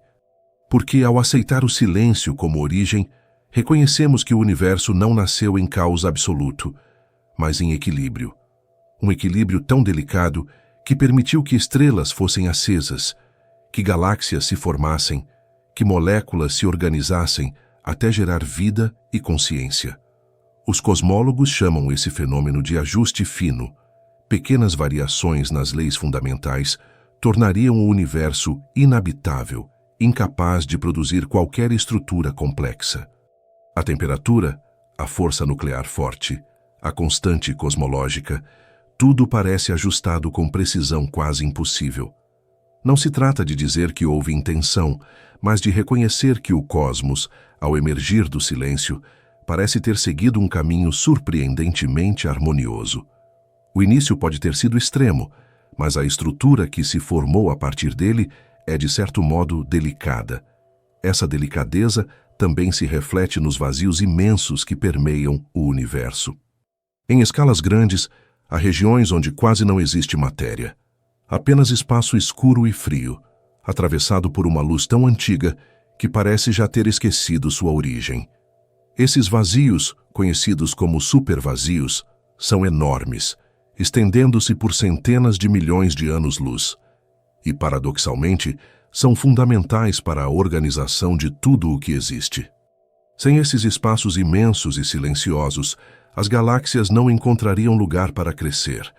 Porque, ao aceitar o silêncio como origem, reconhecemos que o universo não nasceu em caos absoluto, mas em equilíbrio. Um equilíbrio tão delicado que permitiu que estrelas fossem acesas, que galáxias se formassem, que moléculas se organizassem até gerar vida e consciência. Os cosmólogos chamam esse fenômeno de ajuste fino. Pequenas variações nas leis fundamentais tornariam o universo inabitável, incapaz de produzir qualquer estrutura complexa. A temperatura, a força nuclear forte, a constante cosmológica, tudo parece ajustado com precisão quase impossível. Não se trata de dizer que houve intenção, mas de reconhecer que o cosmos, ao emergir do silêncio, parece ter seguido um caminho surpreendentemente harmonioso. O início pode ter sido extremo, mas a estrutura que se formou a partir dele é, de certo modo, delicada. Essa delicadeza também se reflete nos vazios imensos que permeiam o universo. Em escalas grandes, há regiões onde quase não existe matéria. Apenas espaço escuro e frio, atravessado por uma luz tão antiga que parece já ter esquecido sua origem. Esses vazios, conhecidos como supervazios, são enormes, estendendo-se por centenas de milhões de anos-luz. E, paradoxalmente, são fundamentais para a organização de tudo o que existe. Sem esses espaços imensos e silenciosos, as galáxias não encontrariam lugar para crescer,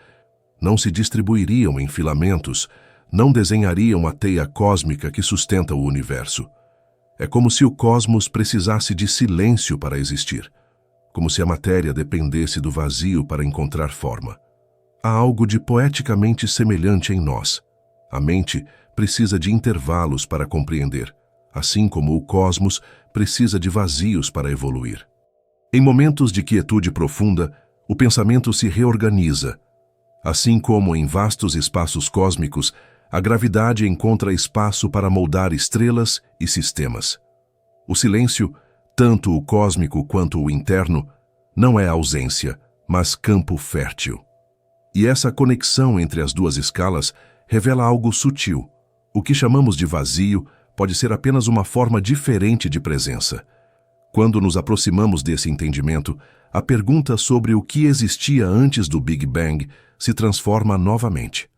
não se distribuiriam em filamentos, não desenhariam a teia cósmica que sustenta o universo. É como se o cosmos precisasse de silêncio para existir, como se a matéria dependesse do vazio para encontrar forma. Há algo de poeticamente semelhante em nós. A mente precisa de intervalos para compreender, assim como o cosmos precisa de vazios para evoluir. Em momentos de quietude profunda, o pensamento se reorganiza. Assim como em vastos espaços cósmicos, a gravidade encontra espaço para moldar estrelas e sistemas. O silêncio, tanto o cósmico quanto o interno, não é ausência, mas campo fértil. E essa conexão entre as duas escalas revela algo sutil. O que chamamos de vazio pode ser apenas uma forma diferente de presença. Quando nos aproximamos desse entendimento, a pergunta sobre o que existia antes do Big Bang se transforma novamente.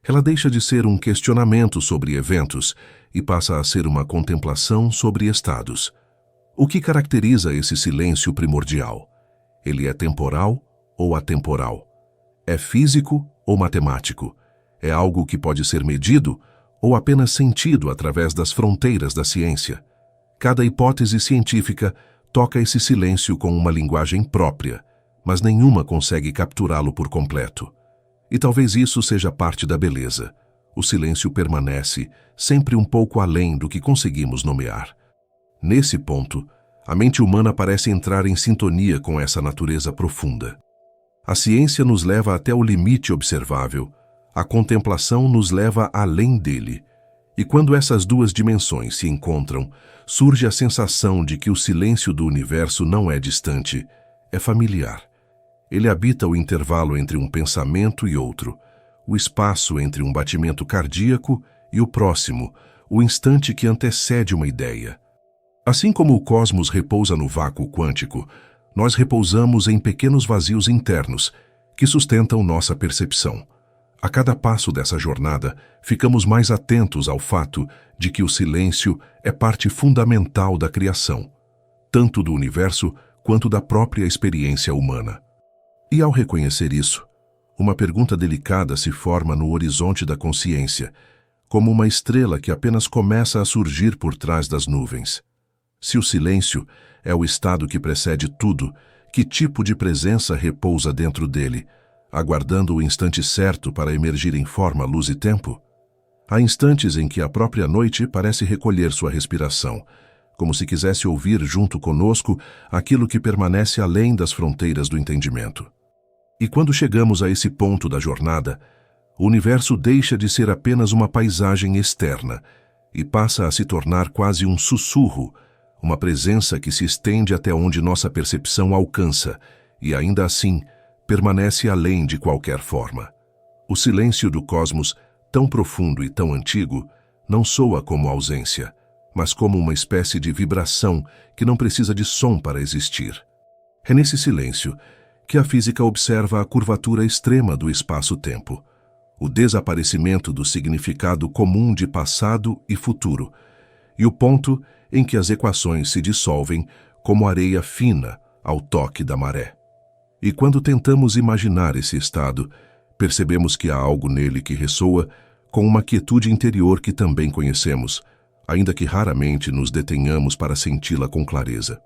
Ela deixa de ser um questionamento sobre eventos e passa a ser uma contemplação sobre estados. O que caracteriza esse silêncio primordial? Ele é temporal ou atemporal? É físico ou matemático? É algo que pode ser medido ou apenas sentido através das fronteiras da ciência? Cada hipótese científica toca esse silêncio com uma linguagem própria, mas nenhuma consegue capturá-lo por completo. E talvez isso seja parte da beleza. O silêncio permanece sempre um pouco além do que conseguimos nomear. Nesse ponto, a mente humana parece entrar em sintonia com essa natureza profunda. A ciência nos leva até o limite observável, a contemplação nos leva além dele. E quando essas duas dimensões se encontram, surge a sensação de que o silêncio do universo não é distante, é familiar. Ele habita o intervalo entre um pensamento e outro, o espaço entre um batimento cardíaco e o próximo, o instante que antecede uma ideia. Assim como o cosmos repousa no vácuo quântico, nós repousamos em pequenos vazios internos que sustentam nossa percepção. A cada passo dessa jornada, ficamos mais atentos ao fato de que o silêncio é parte fundamental da criação, tanto do universo quanto da própria experiência humana. E ao reconhecer isso, uma pergunta delicada se forma no horizonte da consciência, como uma estrela que apenas começa a surgir por trás das nuvens. Se o silêncio é o estado que precede tudo, que tipo de presença repousa dentro dele, aguardando o instante certo para emergir em forma, luz e tempo? Há instantes em que a própria noite parece recolher sua respiração, como se quisesse ouvir junto conosco aquilo que permanece além das fronteiras do entendimento. E quando chegamos a esse ponto da jornada, o universo deixa de ser apenas uma paisagem externa e passa a se tornar quase um sussurro, uma presença que se estende até onde nossa percepção alcança e, ainda assim, permanece além de qualquer forma. O silêncio do cosmos, tão profundo e tão antigo, não soa como ausência, mas como uma espécie de vibração que não precisa de som para existir. É nesse silêncio que a física observa a curvatura extrema do espaço-tempo, o desaparecimento do significado comum de passado e futuro, e o ponto em que as equações se dissolvem como areia fina ao toque da maré. E quando tentamos imaginar esse estado, percebemos que há algo nele que ressoa com uma quietude interior que também conhecemos, ainda que raramente nos detenhamos para senti-la com clareza.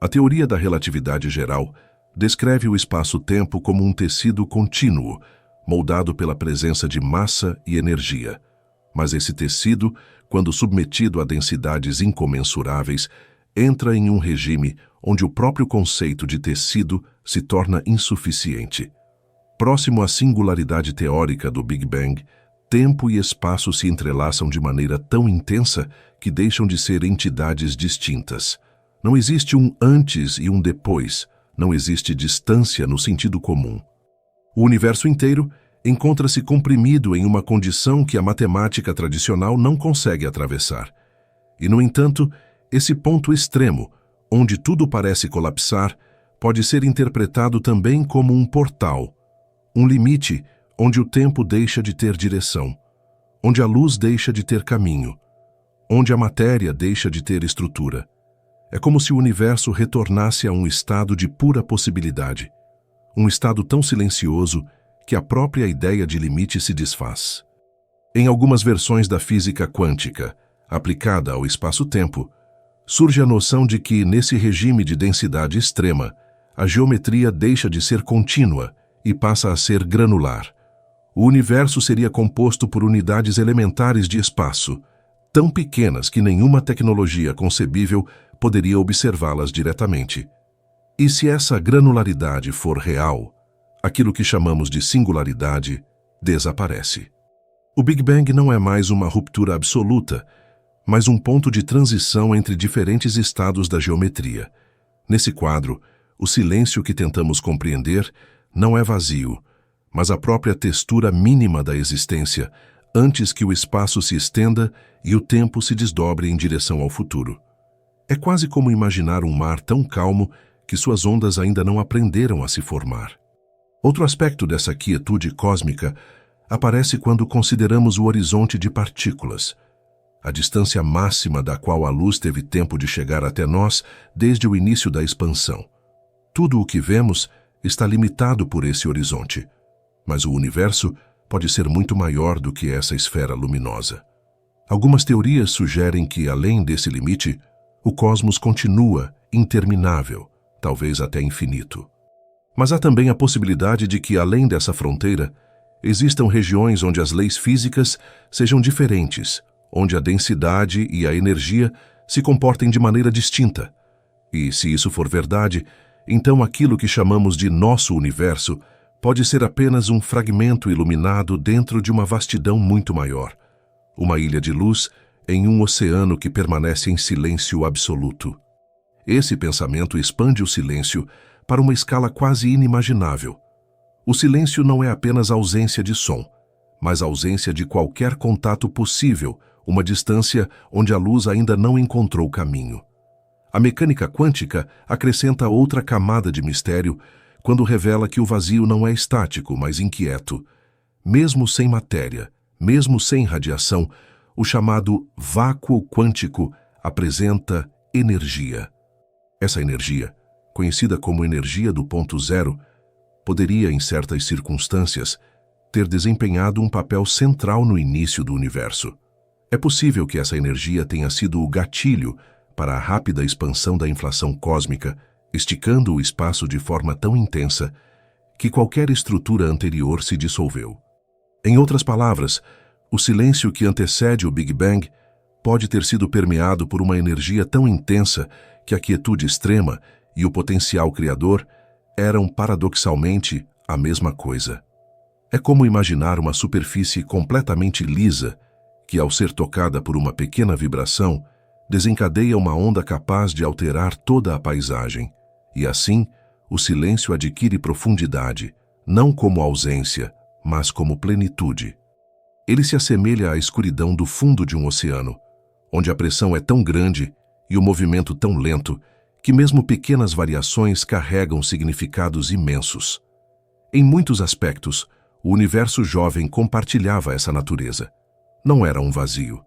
A teoria da relatividade geral descreve o espaço-tempo como um tecido contínuo, moldado pela presença de massa e energia. Mas esse tecido, quando submetido a densidades incomensuráveis, entra em um regime onde o próprio conceito de tecido se torna insuficiente. Próximo à singularidade teórica do Big Bang, tempo e espaço se entrelaçam de maneira tão intensa que deixam de ser entidades distintas. Não existe um antes e um depois, não existe distância no sentido comum. O universo inteiro encontra-se comprimido em uma condição que a matemática tradicional não consegue atravessar. E, no entanto, esse ponto extremo, onde tudo parece colapsar, pode ser interpretado também como um portal, um limite onde o tempo deixa de ter direção, onde a luz deixa de ter caminho, onde a matéria deixa de ter estrutura. É como se o universo retornasse a um estado de pura possibilidade, um estado tão silencioso que a própria ideia de limite se desfaz. Em algumas versões da física quântica, aplicada ao espaço-tempo, surge a noção de que, nesse regime de densidade extrema, a geometria deixa de ser contínua e passa a ser granular. O universo seria composto por unidades elementares de espaço, tão pequenas que nenhuma tecnologia concebível poderia observá-las diretamente. E se essa granularidade for real, aquilo que chamamos de singularidade desaparece. O Big Bang não é mais uma ruptura absoluta, mas um ponto de transição entre diferentes estados da geometria. Nesse quadro, o silêncio que tentamos compreender não é vazio, mas a própria textura mínima da existência, antes que o espaço se estenda e o tempo se desdobre em direção ao futuro. É quase como imaginar um mar tão calmo que suas ondas ainda não aprenderam a se formar. Outro aspecto dessa quietude cósmica aparece quando consideramos o horizonte de partículas, a distância máxima da qual a luz teve tempo de chegar até nós desde o início da expansão. Tudo o que vemos está limitado por esse horizonte, mas o universo pode ser muito maior do que essa esfera luminosa. Algumas teorias sugerem que, além desse limite, o cosmos continua interminável, talvez até infinito. Mas há também a possibilidade de que, além dessa fronteira, existam regiões onde as leis físicas sejam diferentes, onde a densidade e a energia se comportem de maneira distinta. E, se isso for verdade, então aquilo que chamamos de nosso universo pode ser apenas um fragmento iluminado dentro de uma vastidão muito maior, uma ilha de luz em um oceano que permanece em silêncio absoluto. Esse pensamento expande o silêncio para uma escala quase inimaginável. O silêncio não é apenas ausência de som, mas ausência de qualquer contato possível, uma distância onde a luz ainda não encontrou caminho. A mecânica quântica acrescenta outra camada de mistério quando revela que o vazio não é estático, mas inquieto. Mesmo sem matéria, mesmo sem radiação, o chamado vácuo quântico apresenta energia. Essa energia, conhecida como energia do ponto zero, poderia, em certas circunstâncias, ter desempenhado um papel central no início do universo. É possível que essa energia tenha sido o gatilho para a rápida expansão da inflação cósmica, esticando o espaço de forma tão intensa que qualquer estrutura anterior se dissolveu. Em outras palavras, o silêncio que antecede o Big Bang pode ter sido permeado por uma energia tão intensa que a quietude extrema e o potencial criador eram paradoxalmente a mesma coisa. É como imaginar uma superfície completamente lisa que, ao ser tocada por uma pequena vibração, desencadeia uma onda capaz de alterar toda a paisagem, e assim o silêncio adquire profundidade, não como ausência, mas como plenitude. Ele se assemelha à escuridão do fundo de um oceano, onde a pressão é tão grande e o movimento tão lento que mesmo pequenas variações carregam significados imensos. Em muitos aspectos, o universo jovem compartilhava essa natureza. Não era um vazio,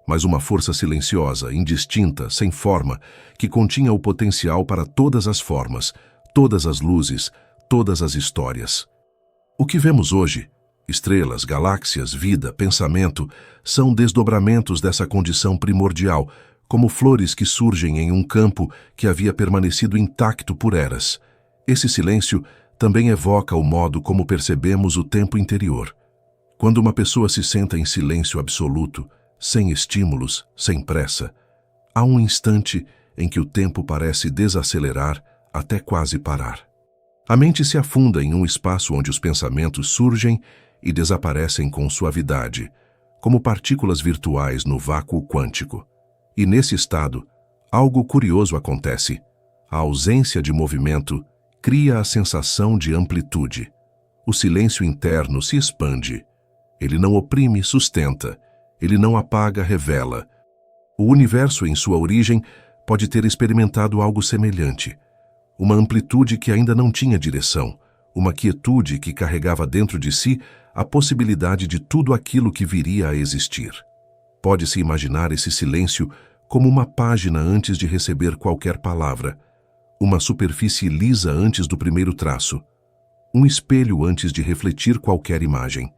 mas uma força silenciosa, indistinta, sem forma, que continha o potencial para todas as formas, todas as luzes, todas as histórias. O que vemos hoje, estrelas, galáxias, vida, pensamento, são desdobramentos dessa condição primordial, como flores que surgem em um campo que havia permanecido intacto por eras. Esse silêncio também evoca o modo como percebemos o tempo interior. Quando uma pessoa se senta em silêncio absoluto, sem estímulos, sem pressa, há um instante em que o tempo parece desacelerar até quase parar. A mente se afunda em um espaço onde os pensamentos surgem e desaparecem com suavidade, como partículas virtuais no vácuo quântico. E nesse estado, algo curioso acontece. A ausência de movimento cria a sensação de amplitude. O silêncio interno se expande. Ele não oprime, sustenta. Ele não apaga, revela. O universo, em sua origem, pode ter experimentado algo semelhante. Uma amplitude que ainda não tinha direção, uma quietude que carregava dentro de si a possibilidade de tudo aquilo que viria a existir. Pode-se imaginar esse silêncio como uma página antes de receber qualquer palavra, uma superfície lisa antes do primeiro traço, um espelho antes de refletir qualquer imagem.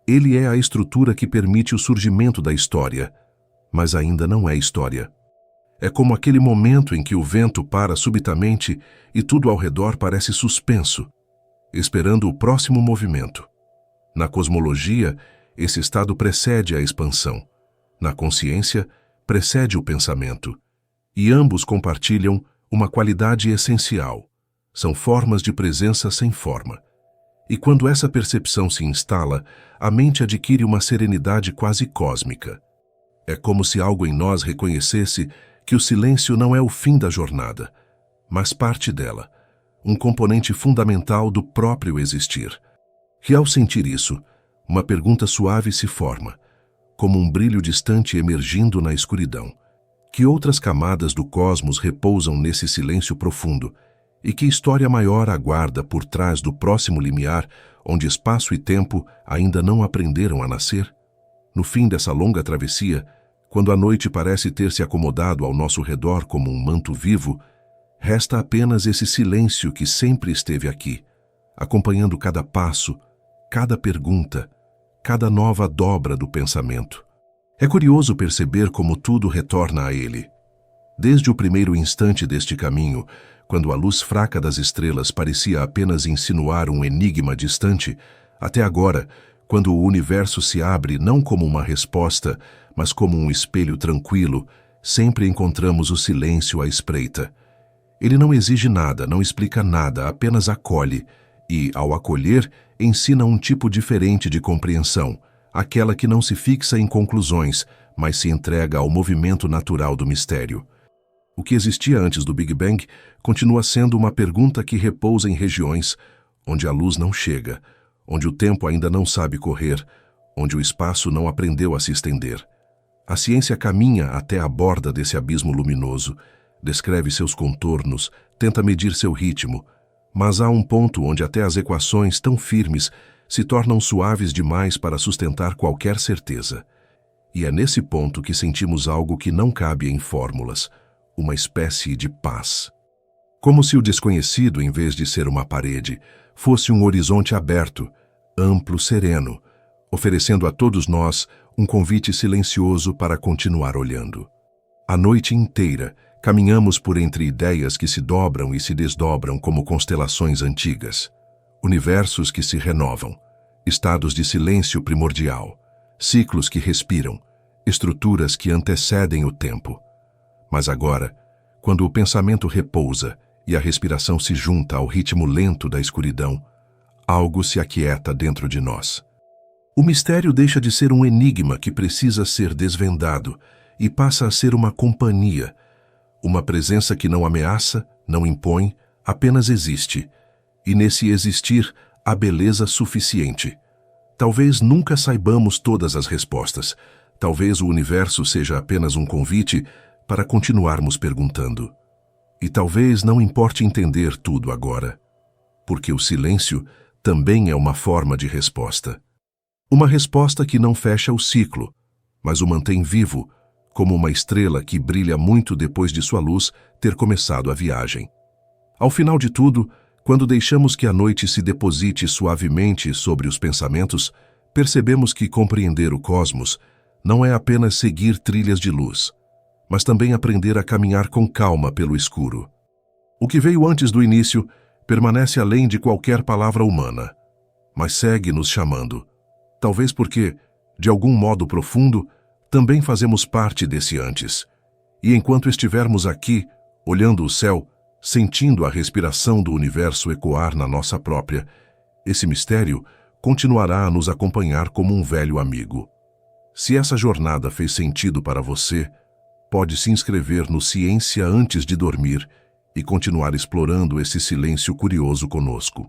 Ele é a estrutura que permite o surgimento da história, mas ainda não é história. É como aquele momento em que o vento para subitamente e tudo ao redor parece suspenso, esperando o próximo movimento. Na cosmologia, esse estado precede a expansão. Na consciência, precede o pensamento. E ambos compartilham uma qualidade essencial. São formas de presença sem forma. E quando essa percepção se instala, a mente adquire uma serenidade quase cósmica. É como se algo em nós reconhecesse que o silêncio não é o fim da jornada, mas parte dela, um componente fundamental do próprio existir. E ao sentir isso, uma pergunta suave se forma, como um brilho distante emergindo na escuridão. Que outras camadas do cosmos repousam nesse silêncio profundo, e que história maior aguarda por trás do próximo limiar, onde espaço e tempo ainda não aprenderam a nascer? No fim dessa longa travessia, quando a noite parece ter se acomodado ao nosso redor como um manto vivo, resta apenas esse silêncio que sempre esteve aqui, acompanhando cada passo, cada pergunta, cada nova dobra do pensamento. É curioso perceber como tudo retorna a ele. Desde o primeiro instante deste caminho, quando a luz fraca das estrelas parecia apenas insinuar um enigma distante, até agora, quando o universo se abre não como uma resposta, mas como um espelho tranquilo, sempre encontramos o silêncio à espreita. Ele não exige nada, não explica nada, apenas acolhe e, ao acolher, ensina um tipo diferente de compreensão, aquela que não se fixa em conclusões, mas se entrega ao movimento natural do mistério. O que existia antes do Big Bang continua sendo uma pergunta que repousa em regiões onde a luz não chega, onde o tempo ainda não sabe correr, onde o espaço não aprendeu a se estender. A ciência caminha até a borda desse abismo luminoso, descreve seus contornos, tenta medir seu ritmo, mas há um ponto onde até as equações tão firmes se tornam suaves demais para sustentar qualquer certeza. E é nesse ponto que sentimos algo que não cabe em fórmulas, uma espécie de paz. Como se o desconhecido, em vez de ser uma parede, fosse um horizonte aberto, amplo, sereno, oferecendo a todos nós um convite silencioso para continuar olhando. A noite inteira, caminhamos por entre ideias que se dobram e se desdobram como constelações antigas, universos que se renovam, estados de silêncio primordial, ciclos que respiram, estruturas que antecedem o tempo. Mas agora, quando o pensamento repousa e a respiração se junta ao ritmo lento da escuridão, algo se aquieta dentro de nós. O mistério deixa de ser um enigma que precisa ser desvendado e passa a ser uma companhia, uma presença que não ameaça, não impõe, apenas existe. E nesse existir, há beleza suficiente. Talvez nunca saibamos todas as respostas. Talvez o universo seja apenas um convite para continuarmos perguntando. E talvez não importe entender tudo agora, porque o silêncio também é uma forma de resposta. Uma resposta que não fecha o ciclo, mas o mantém vivo, como uma estrela que brilha muito depois de sua luz ter começado a viagem. Ao final de tudo, quando deixamos que a noite se deposite suavemente sobre os pensamentos, percebemos que compreender o cosmos não é apenas seguir trilhas de luz, mas também aprender a caminhar com calma pelo escuro. O que veio antes do início permanece além de qualquer palavra humana, mas segue nos chamando. Talvez porque, de algum modo profundo, também fazemos parte desse antes. E enquanto estivermos aqui, olhando o céu, sentindo a respiração do universo ecoar na nossa própria, esse mistério continuará a nos acompanhar como um velho amigo. Se essa jornada fez sentido para você, pode se inscrever no Ciência antes de dormir e continuar explorando esse silêncio curioso conosco.